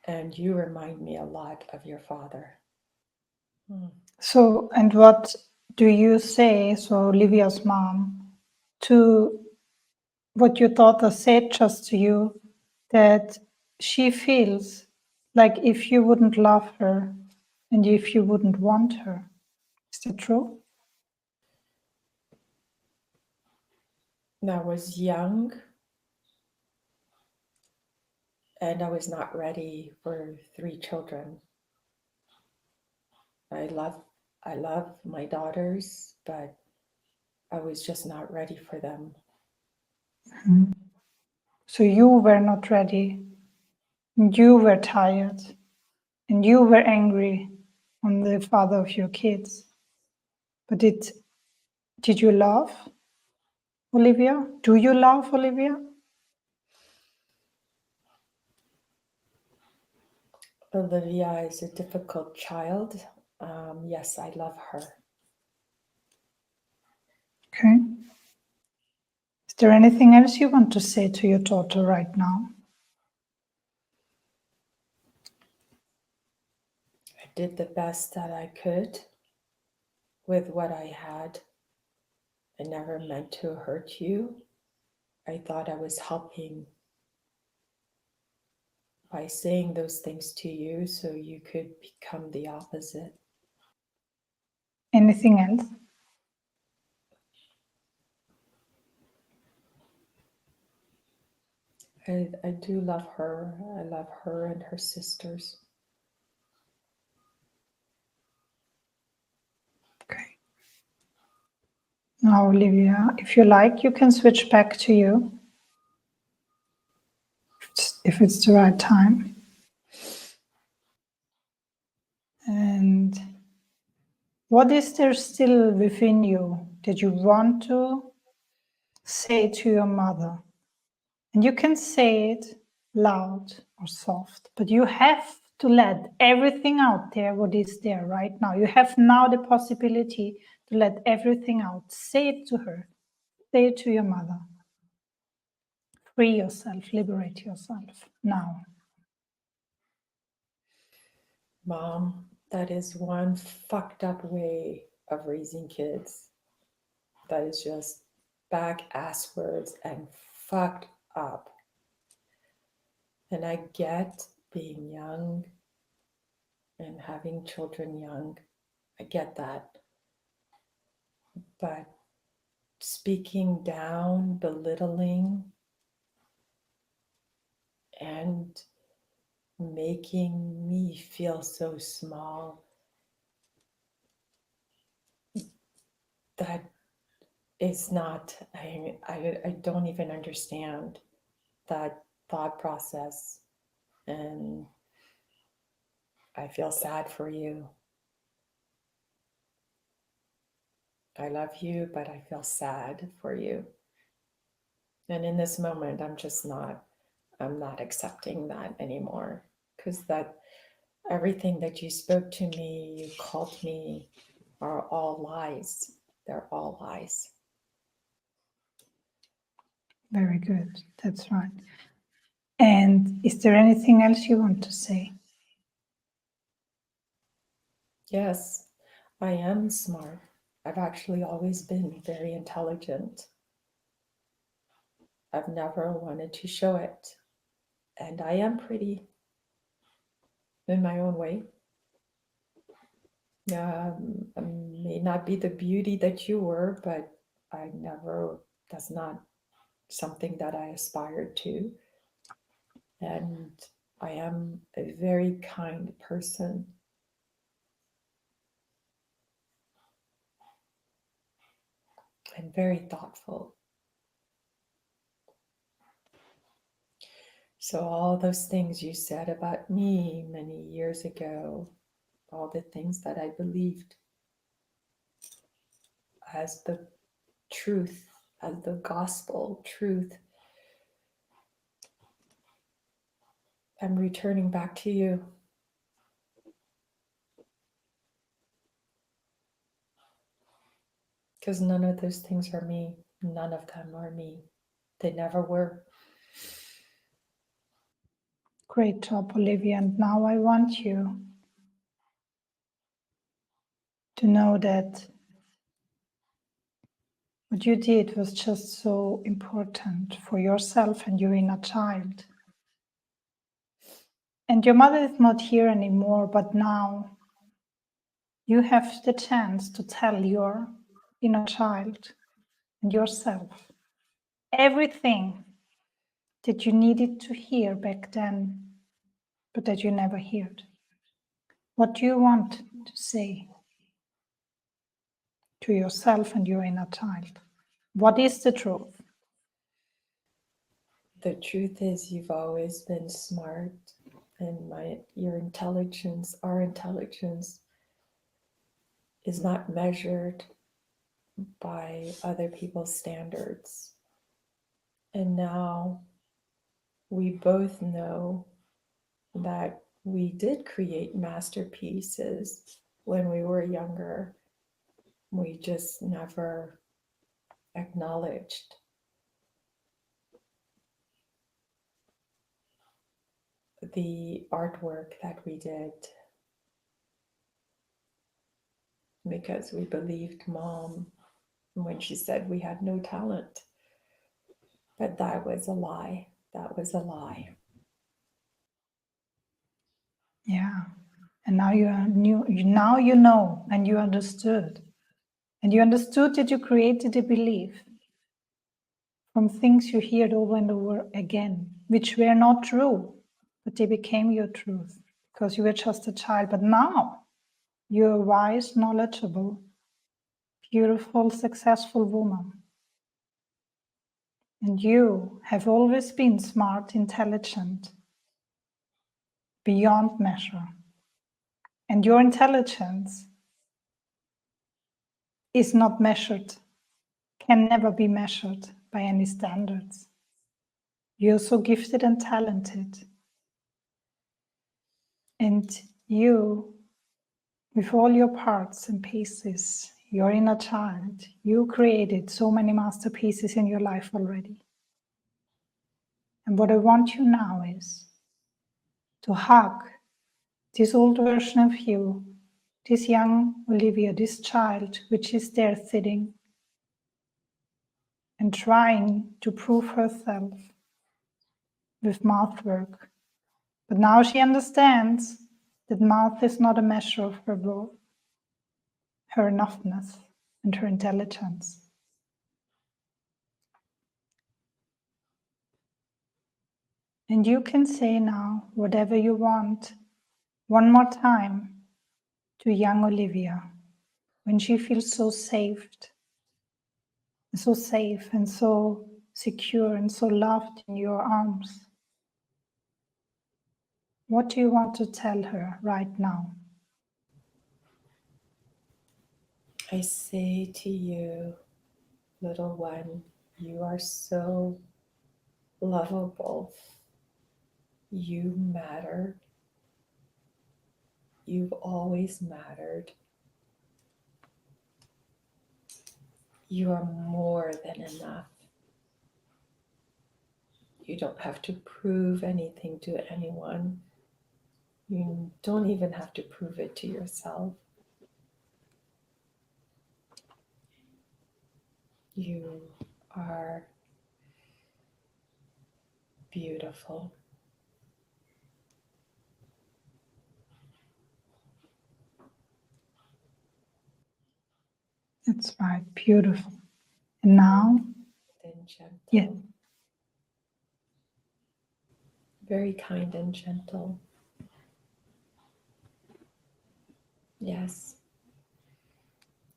And you remind me a lot of your father. So, and what do you say, so Olivia's mom, to what your daughter said just to you, that she feels like if you wouldn't love her and if you wouldn't want her? Is that true? And I was young, and I was not ready for 3 children. I love my daughters, but I was just not ready for them. Mm-hmm. So you were not ready, and you were tired, and you were angry on the father of your kids. But did you love Olivia? Do you love Olivia? Olivia is a difficult child. Yes, I love her. Okay. Is there anything else you want to say to your daughter right now? I did the best that I could with what I had. I never meant to hurt you. I thought I was helping by saying those things to you so you could become the opposite. Anything else? I do love her. I love her and her sisters. Okay. Now, Olivia, if you like, you can switch back to you if it's the right time. And what is there still within you that you want to say to your mother? And you can say it loud or soft, but you have to let everything out there, what is there right now. You have now the possibility to let everything out. Say it to her, say it to your mother. Free yourself, liberate yourself now. Mom, that is one fucked up way of raising kids. That is just back ass words and fucked up. And I get being young and having children young. I get that. But speaking down, belittling, and making me feel so small, that is not, I don't even understand that thought process. And I feel sad for you. I love you, but I feel sad for you. And in this moment, I'm not accepting that anymore, because that everything that you spoke to me, you called me, are all lies. They're all lies. Very good. That's right. And is there anything else you want to say? Yes, I am smart. I've actually always been very intelligent. I've never wanted to show it. And I am pretty in my own way. I may not be the beauty that you were, but that's not something that I aspired to. And I am a very kind person. And very thoughtful. So all those things you said about me many years ago, all the things that I believed as the truth, as the gospel truth, I'm returning back to you. Because none of those things are me. None of them are me. They never were. Great job, Olivia. And now I want you to know that what you did was just so important for yourself and your inner child. And your mother is not here anymore, but now you have the chance to tell your inner child and yourself everything that you needed to hear back then, but that you never heard. What do you want to say to yourself and your inner child? What is the truth? The truth is, you've always been smart, and your intelligence, our intelligence, is not measured by other people's standards. And now we both know that we did create masterpieces when we were younger. We just never acknowledged the artwork that we did because we believed mom when she said we had no talent. But that was a lie. That was a lie. Yeah. And now now you know, and you understood. And you understood that you created a belief from things you heard over and over again, which were not true, but they became your truth because you were just a child. But now you're a wise, knowledgeable, beautiful, successful woman. And you have always been smart, intelligent, beyond measure. And your intelligence is not measured, can never be measured by any standards. You're so gifted and talented. And you, with all your parts and pieces, your inner child, you created so many masterpieces in your life already. And what I want you now is to hug this old version of you, this young Olivia, this child, which is there sitting and trying to prove herself with math work. But now she understands that math is not a measure of her worth, her enoughness, and her intelligence. And you can say now whatever you want one more time to young Olivia when she feels so safe and so secure and so loved in your arms. What do you want to tell her right now? I say to you, little one, you are so lovable. You matter. You've always mattered. You are more than enough. You don't have to prove anything to anyone. You don't even have to prove it to yourself. You are beautiful. That's right, beautiful. And now, And gentle. yeah. Very kind and gentle. Yes.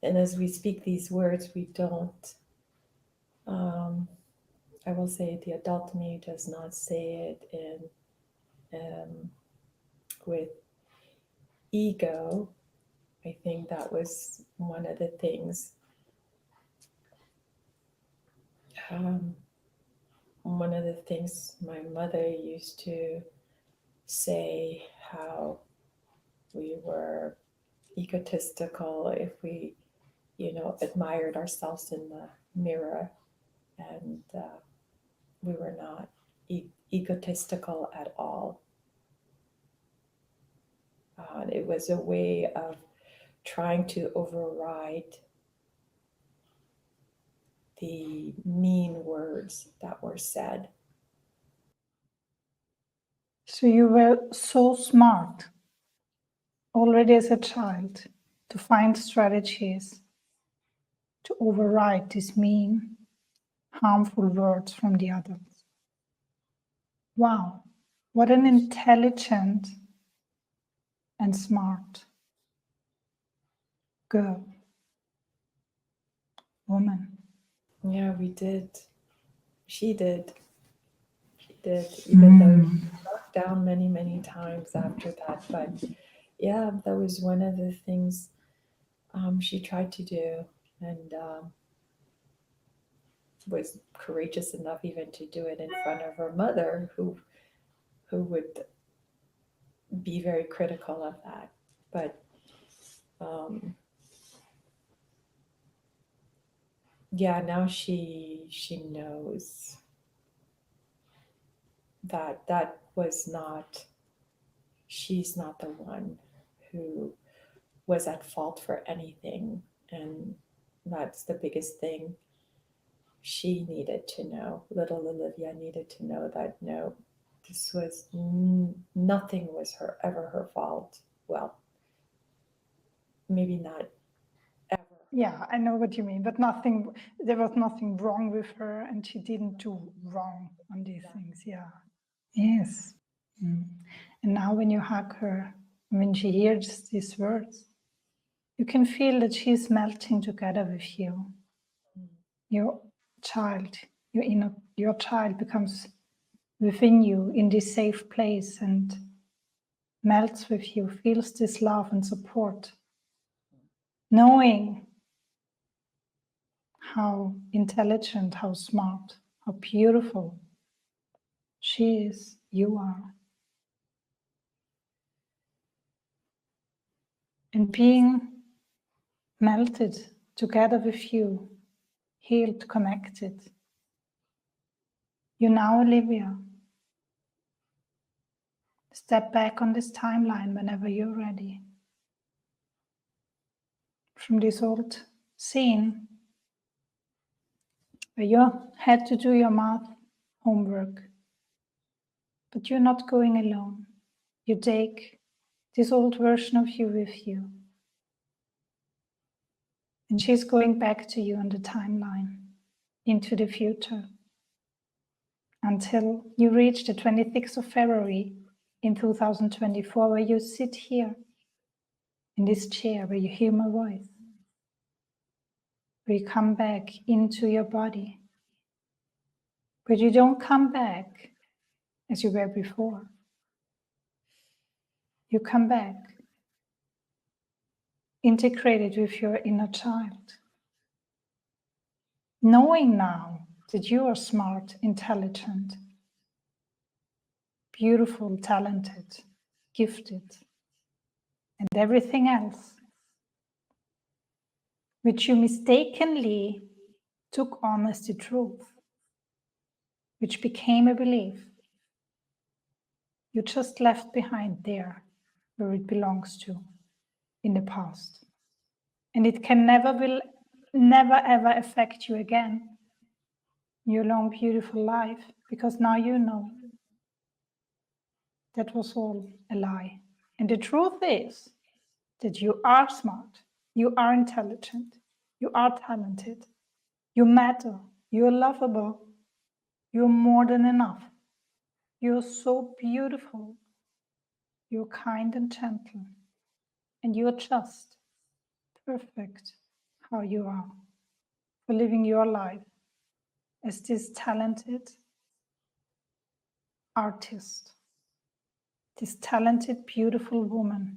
And as we speak these words, we don't, I will say the adult me does not say it with ego. I think that was one of the things. One of the things my mother used to say, how we were egotistical if we, admired ourselves in the mirror, and we were not egotistical at all. It was a way of trying to override the mean words that were said. So you were so smart already as a child to find strategies to override these mean, harmful words from the others. Wow, what an intelligent and smart girl, woman. Yeah, we did. She did. She did, even though she knocked down many, many times after that. But yeah, that was one of the things she tried to do, and was courageous enough even to do it in front of her mother, who would be very critical of that. But yeah, now she knows that that was not, she's not the one who was at fault for anything. And that's the biggest thing she needed to know. Little Olivia needed to know that no, this was nothing was ever her fault. Well, maybe not ever. Yeah, I know what you mean, but there was nothing wrong with her, and she didn't do wrong on these things. Yeah. Yes. And now when you hug her, when she hears these words, you can feel that she's melting together with you. Your child, your child becomes within you in this safe place and melts with you, feels this love and support, knowing how intelligent, how smart, how beautiful she is, you are. And being melted together with you, healed, connected. You now, Olivia, step back on this timeline whenever you're ready. From this old scene where you had to do your math homework, but you're not going alone. You take this old version of you with you. And she's going back to you on the timeline, into the future, until you reach the 26th of February in 2024, where you sit here in this chair, where you hear my voice, where you come back into your body, but you don't come back as you were before. You come back integrated with your inner child, knowing now that you are smart, intelligent, beautiful, talented, gifted, and everything else, which you mistakenly took on as the truth, which became a belief you just left behind there where it belongs to, in the past. And it can never ever affect you again in your long, beautiful life, because now you know that was all a lie. And the truth is that you are smart, you are intelligent, you are talented, you matter, you're lovable, you're more than enough. You're so beautiful, you're kind and gentle, and you're just perfect how you are for living your life as this talented artist, this talented, beautiful woman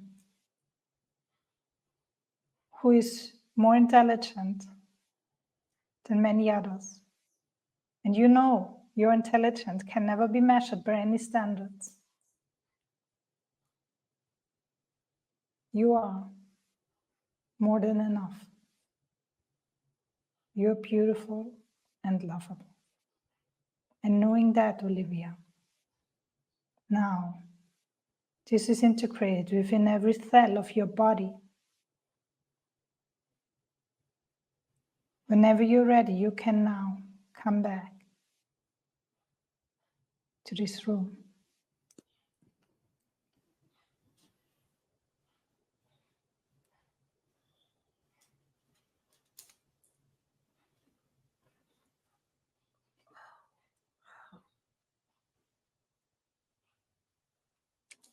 who is more intelligent than many others. And you know your intelligence can never be measured by any standards. You are more than enough. You're beautiful and lovable. And knowing that, Olivia, now this is integrated within every cell of your body. Whenever you're ready, you can now come back to this room.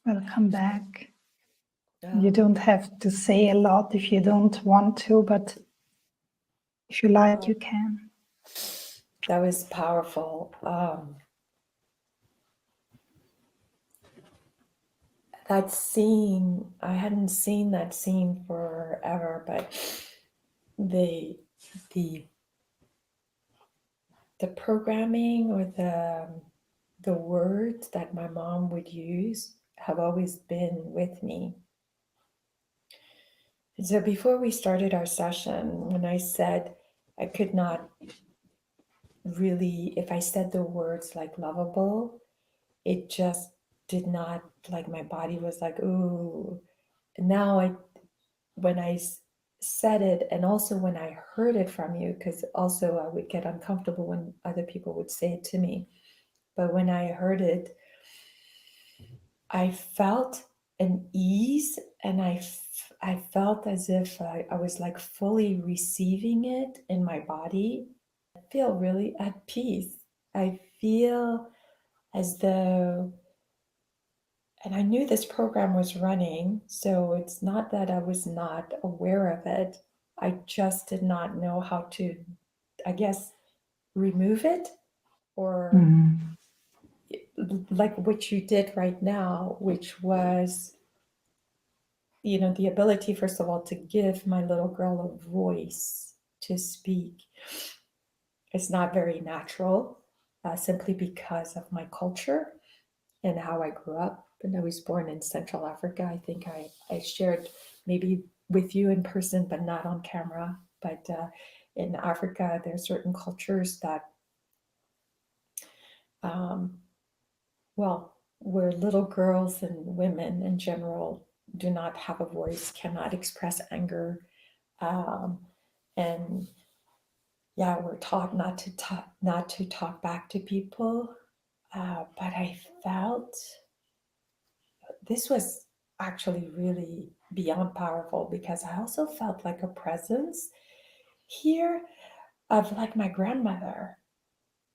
Welcome back. You don't have to say a lot if you don't want to, but if you like, you can. That was powerful. That scene, I hadn't seen that scene forever, but the programming or the words that my mom would use have always been with me. And so before we started our session, when I said I could not really, if I said the words like lovable, it just did not, like my body was like, ooh. Now when I said it, and also when I heard it from you, because also I would get uncomfortable when other people would say it to me. But when I heard it, I felt an ease, and I felt as if I was like fully receiving it in my body. I feel really at peace. I feel as though, and I knew this program was running, so it's not that I was not aware of it. I just did not know how to, I guess, remove it, or like what you did right now, which was, the ability, first of all, to give my little girl a voice to speak. It's not very natural, simply because of my culture and how I grew up. And I was born in Central Africa. I think I shared maybe with you in person, but not on camera. But in Africa, there are certain cultures that, where little girls and women in general do not have a voice, cannot express anger. And yeah, we're taught not to talk back to people. But I felt this was actually really beyond powerful, because I also felt like a presence here of like my grandmother.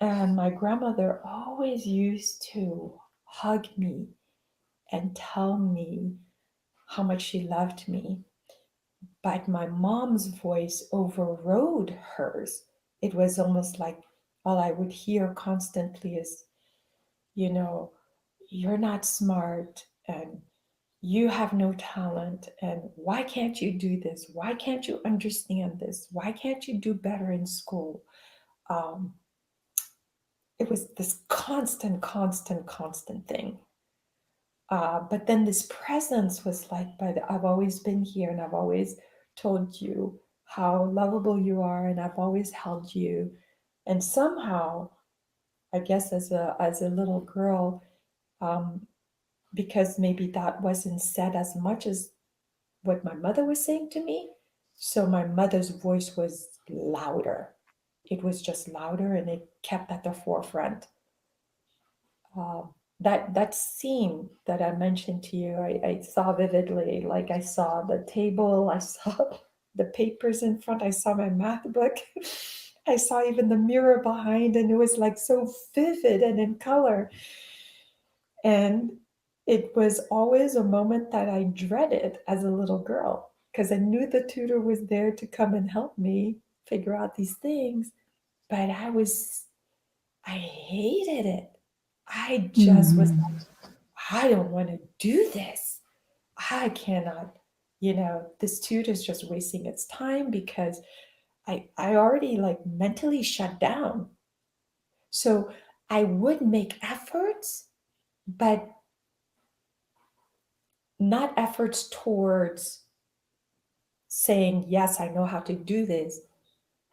And my grandmother always used to hug me and tell me how much she loved me. But my mom's voice overrode hers. It was almost like all I would hear constantly is, you're not smart, and you have no talent, and why can't you do this? Why can't you understand this? Why can't you do better in school? Um, it was this constant thing. But then this presence was like, but I've always been here, and I've always told you how lovable you are, and I've always held you. And somehow, I guess as a little girl, because maybe that wasn't said as much as what my mother was saying to me. So my mother's voice was louder. It was just louder, and it kept at the forefront. That scene that I mentioned to you, I saw vividly. Like, I saw the table, I saw the papers in front, I saw my math book, I saw even the mirror behind, and it was like so vivid and in color. And it was always a moment that I dreaded as a little girl, because I knew the tutor was there to come and help me figure out these things. But I hated it. I just was like, I don't want to do this. I cannot, this tutor's just wasting its time, because I already like mentally shut down. So I would make efforts, but not efforts towards saying, yes, I know how to do this.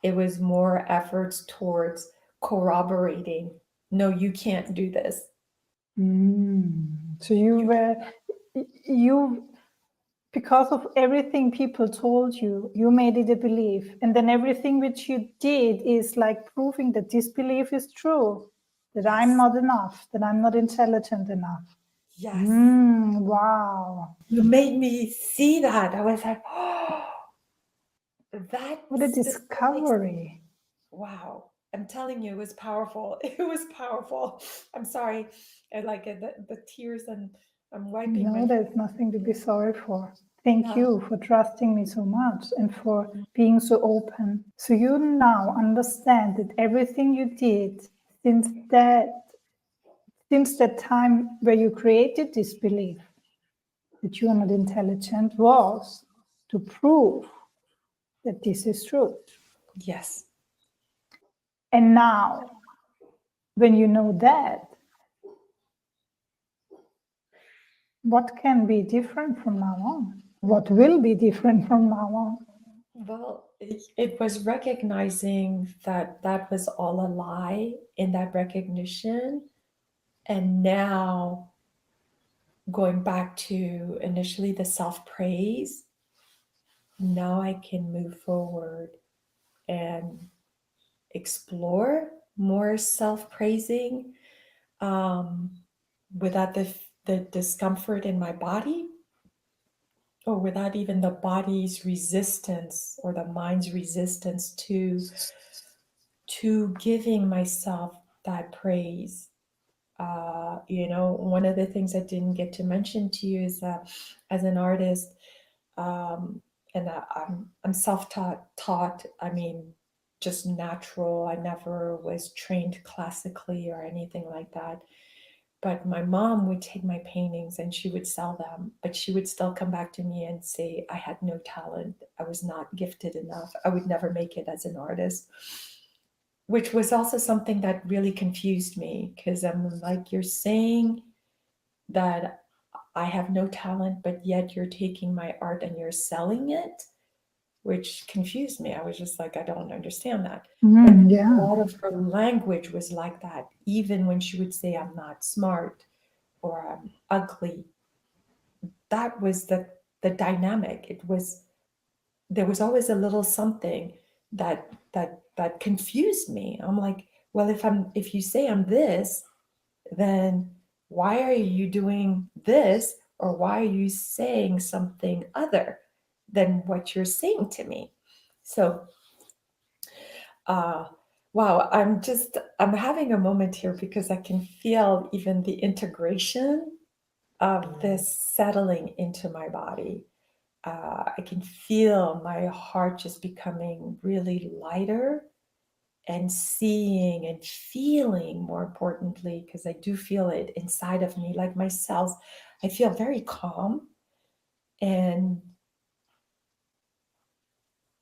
It was more efforts towards corroborating, no, you can't do this. So you, because of everything people told you, you made it a belief. And then everything which you did is like proving that this belief is true, that Yes. I'm not enough, that I'm not intelligent enough. Yes. Wow. You made me see that. I was like, oh, that What a specific, discovery. wow. I'm telling you, it was powerful. It was powerful. I'm sorry. I like it, the tears, and I'm wiping No, my. there's nothing to be sorry for. Thank Yeah. you for trusting me so much and for being so open. So you now understand that everything you did since that time where you created this belief that you are not intelligent was to prove that this is true. Yes. And now, when you know that, What can be different from now on? What will be different from now on? Well, it was recognizing that that was all a lie in that recognition. And now going back to initially the self praise, now I can move forward and explore more self praising without the discomfort in my body, or without even the body's resistance or the mind's resistance to giving myself that praise. One of the things I didn't get to mention to you is that as an artist, and I'm self-taught. I mean, just natural. I never was trained classically or anything like that. But my mom would take my paintings and she would sell them, but she would still come back to me and say I had no talent. I was not gifted enough. I would never make it as an artist, which was also something that really confused me, because I'm like, you're saying that I have no talent, but yet you're taking my art and you're selling it, which confused me. I was just like, I don't understand that. But Yeah. a lot of her language was like that. Even when she would say, I'm not smart or I'm ugly, that was the dynamic. There was always a little something that confused me. I'm like, well, if you say I'm this, then why are you doing this, or why are you saying something other than what you're saying to me? So wow, I'm having a moment here because I can feel even the integration of this settling into my body. I can feel my heart just becoming really lighter, and seeing and feeling, more importantly, because I do feel it inside of me, like my cells. I feel very calm, and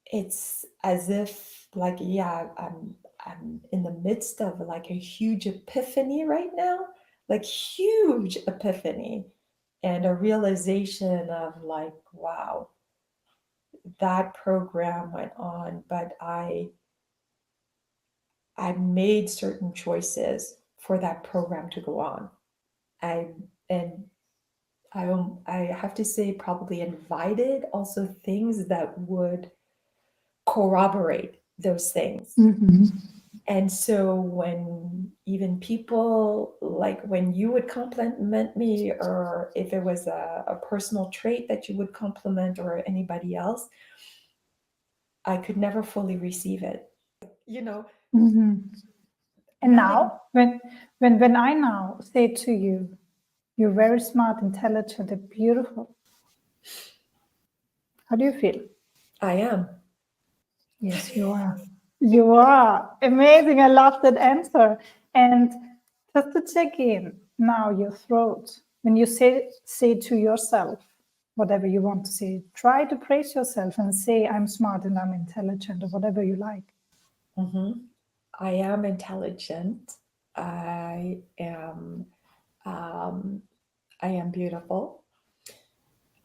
it's as if, like, yeah, I'm in the midst of like a huge epiphany right now, like huge epiphany, and a realization of like, wow, that program went on, but I made certain choices for that program to go on. I and I have to say, probably invited also things that would corroborate those things. Mm-hmm. And so when even people, like when you would compliment me, or if it was a personal trait that you would compliment, or anybody else, I could never fully receive it. Mm-hmm. And Nothing. now, when I now say to you, you're very smart, intelligent, and beautiful, how do you feel? I am. Yes, you are. You are amazing. I love that answer. And just to check in now, your throat. When you say to yourself whatever you want to say, try to praise yourself and say, "I'm smart and I'm intelligent," or whatever you like. Mm-hmm. I am intelligent. I am. Um, I am beautiful.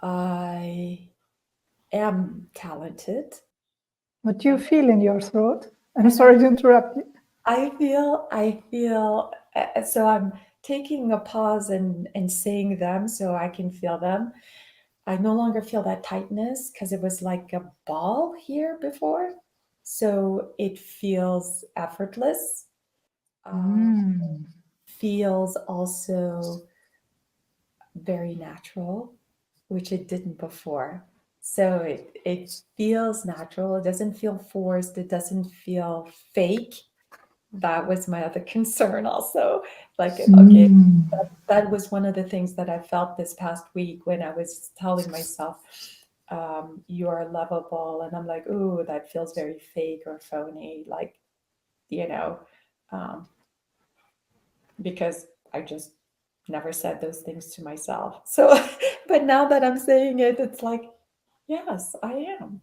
I am talented. What do you feel in your throat? I'm sorry to interrupt you. I feel, so I'm taking a pause and saying them so I can feel them. I no longer feel that tightness because it was like a ball here before. So it feels effortless. Feels also very natural, which it didn't before. So it feels natural. It doesn't feel forced. It doesn't feel fake. That was my other concern also. Like, okay, that was one of the things that I felt this past week when I was telling myself, you are lovable. And I'm like, ooh, that feels very fake or phony. Like, you know, um, because I just never said those things to myself. So, but now that I'm saying it, it's like, yes, I am.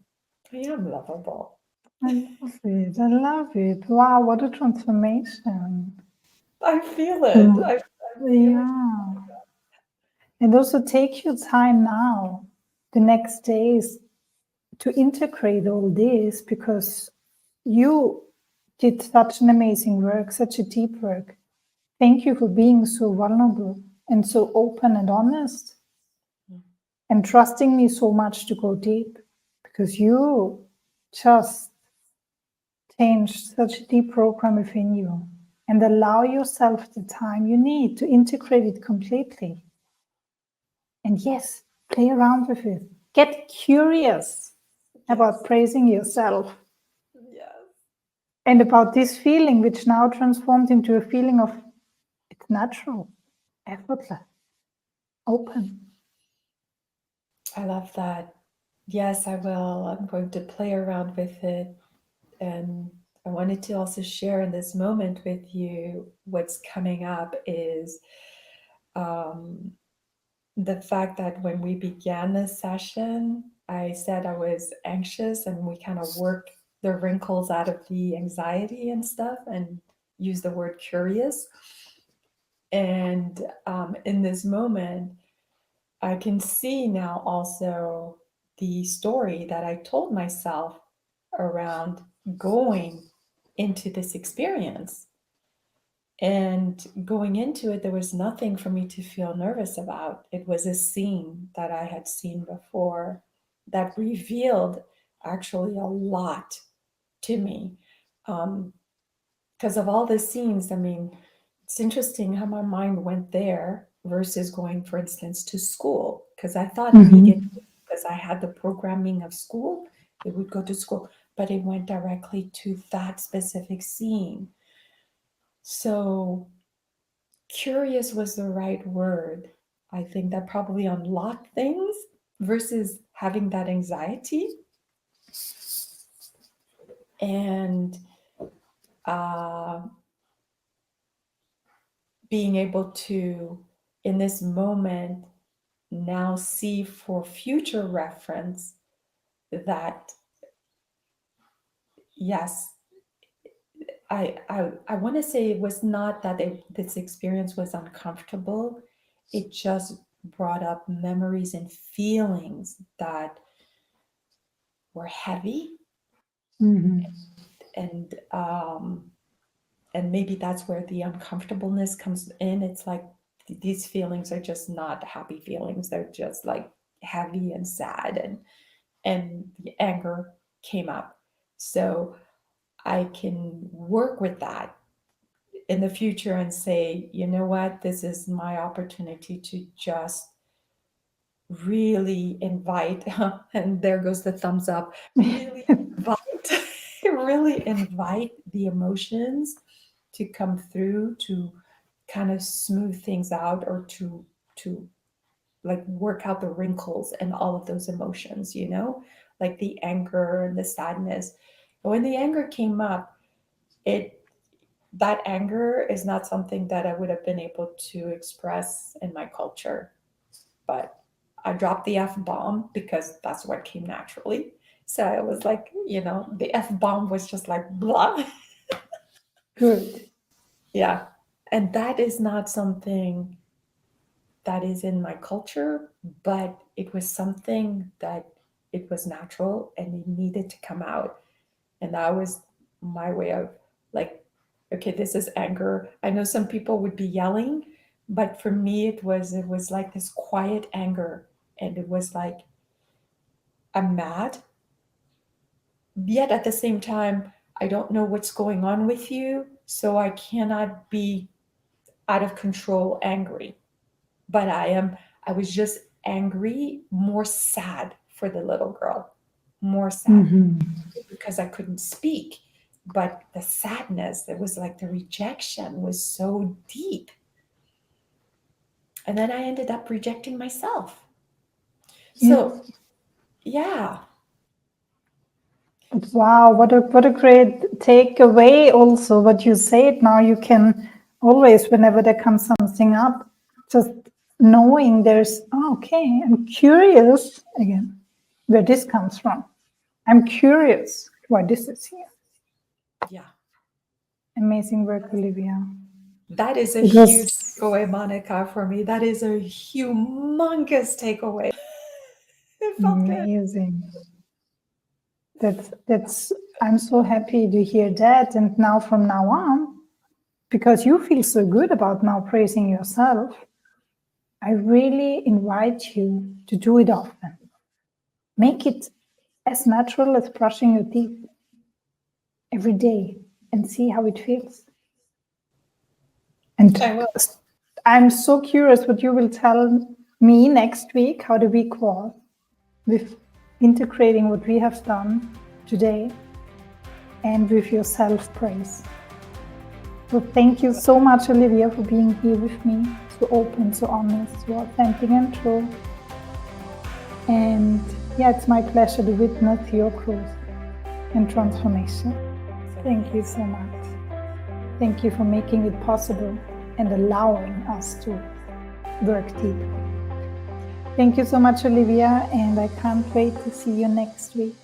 I am lovable. I love it. I love it. Wow, what a transformation. I feel it. I feel it. Yeah. And also take your time now, the next days, to integrate all this, because you did such an amazing work, such a deep work. Thank you for being so vulnerable and so open and honest and trusting me so much to go deep, because you just changed such a deep program within you, and allow yourself the time you need to integrate it completely. And yes, play around with it. Get curious about praising yourself Yes. and about this feeling, which now transformed into a feeling of it's natural, effortless, open. I love that. Yes, I will. I'm going to play around with it. And I wanted to also share in this moment with you what's coming up is the fact that when we began this session, I said I was anxious and we kind of worked the wrinkles out of the anxiety and stuff and use the word curious. And in this moment, I can see now also the story that I told myself around going into this experience. And going into it, there was nothing for me to feel nervous about. It was a scene that I had seen before that revealed actually a lot to me. Because of all the scenes, I mean, it's interesting how my mind went there versus going, for instance, to school. Because I thought immediately, because I had the programming of school, it would go to school, but it went directly to that specific scene. So curious was the right word. I think that probably unlocked things versus having that anxiety. And being able to, in this moment, now see for future reference that, yes, I want to say it was not that this experience was uncomfortable. It just brought up memories and feelings that were heavy. And maybe that's where the uncomfortableness comes in. It's like these feelings are just not happy feelings. They're just like heavy and sad, and the anger came up. So I can work with that in the future and say, you know what, this is my opportunity to just really invite, and there goes the thumbs up, really invite, really invite the emotions to come through, to kind of smooth things out, or to like work out the wrinkles and all of those emotions, you know, like the anger and the sadness. But when the anger came up, that anger is not something that I would have been able to express in my culture. But I dropped the F bomb because that's what came naturally. So I was like, you know, the F bomb was just like blah. Good. Yeah. And that is not something that is in my culture, but it was something that it was natural and it needed to come out. And that was my way of like, okay, this is anger. I know some people would be yelling, but for me it was like this quiet anger. And it was like, I'm mad, yet at the same time, I don't know what's going on with you, so I cannot be out of control angry. But I was just angry, more sad for the little girl, more sad because I couldn't speak. But the sadness, it was like the rejection was so deep. And then I ended up rejecting myself. So, yeah. Wow, what a great takeaway also what you said. Now you can always, whenever there comes something up, just knowing there's, oh, okay, I'm curious again where this comes from. I'm curious why this is here. Yeah. Amazing work, Olivia. That is a Because huge takeaway, Monica, for me. That is a humongous takeaway. It felt good. Amazing. That's I'm so happy to hear that. And now from now on, because you feel so good about now praising yourself, I really invite you to do it often. Make it as natural as brushing your teeth every day and see how it feels. And I'm so curious what you will tell me next week, how the week was, with integrating what we have done today and with your self-praise. So thank you so much, Olivia, for being here with me, so open, so honest, so authentic and true. And yeah, it's my pleasure to witness your growth and transformation. Thank you so much. Thank you for making it possible and allowing us to work deeper. Thank you so much, Olivia, and I can't wait to see you next week.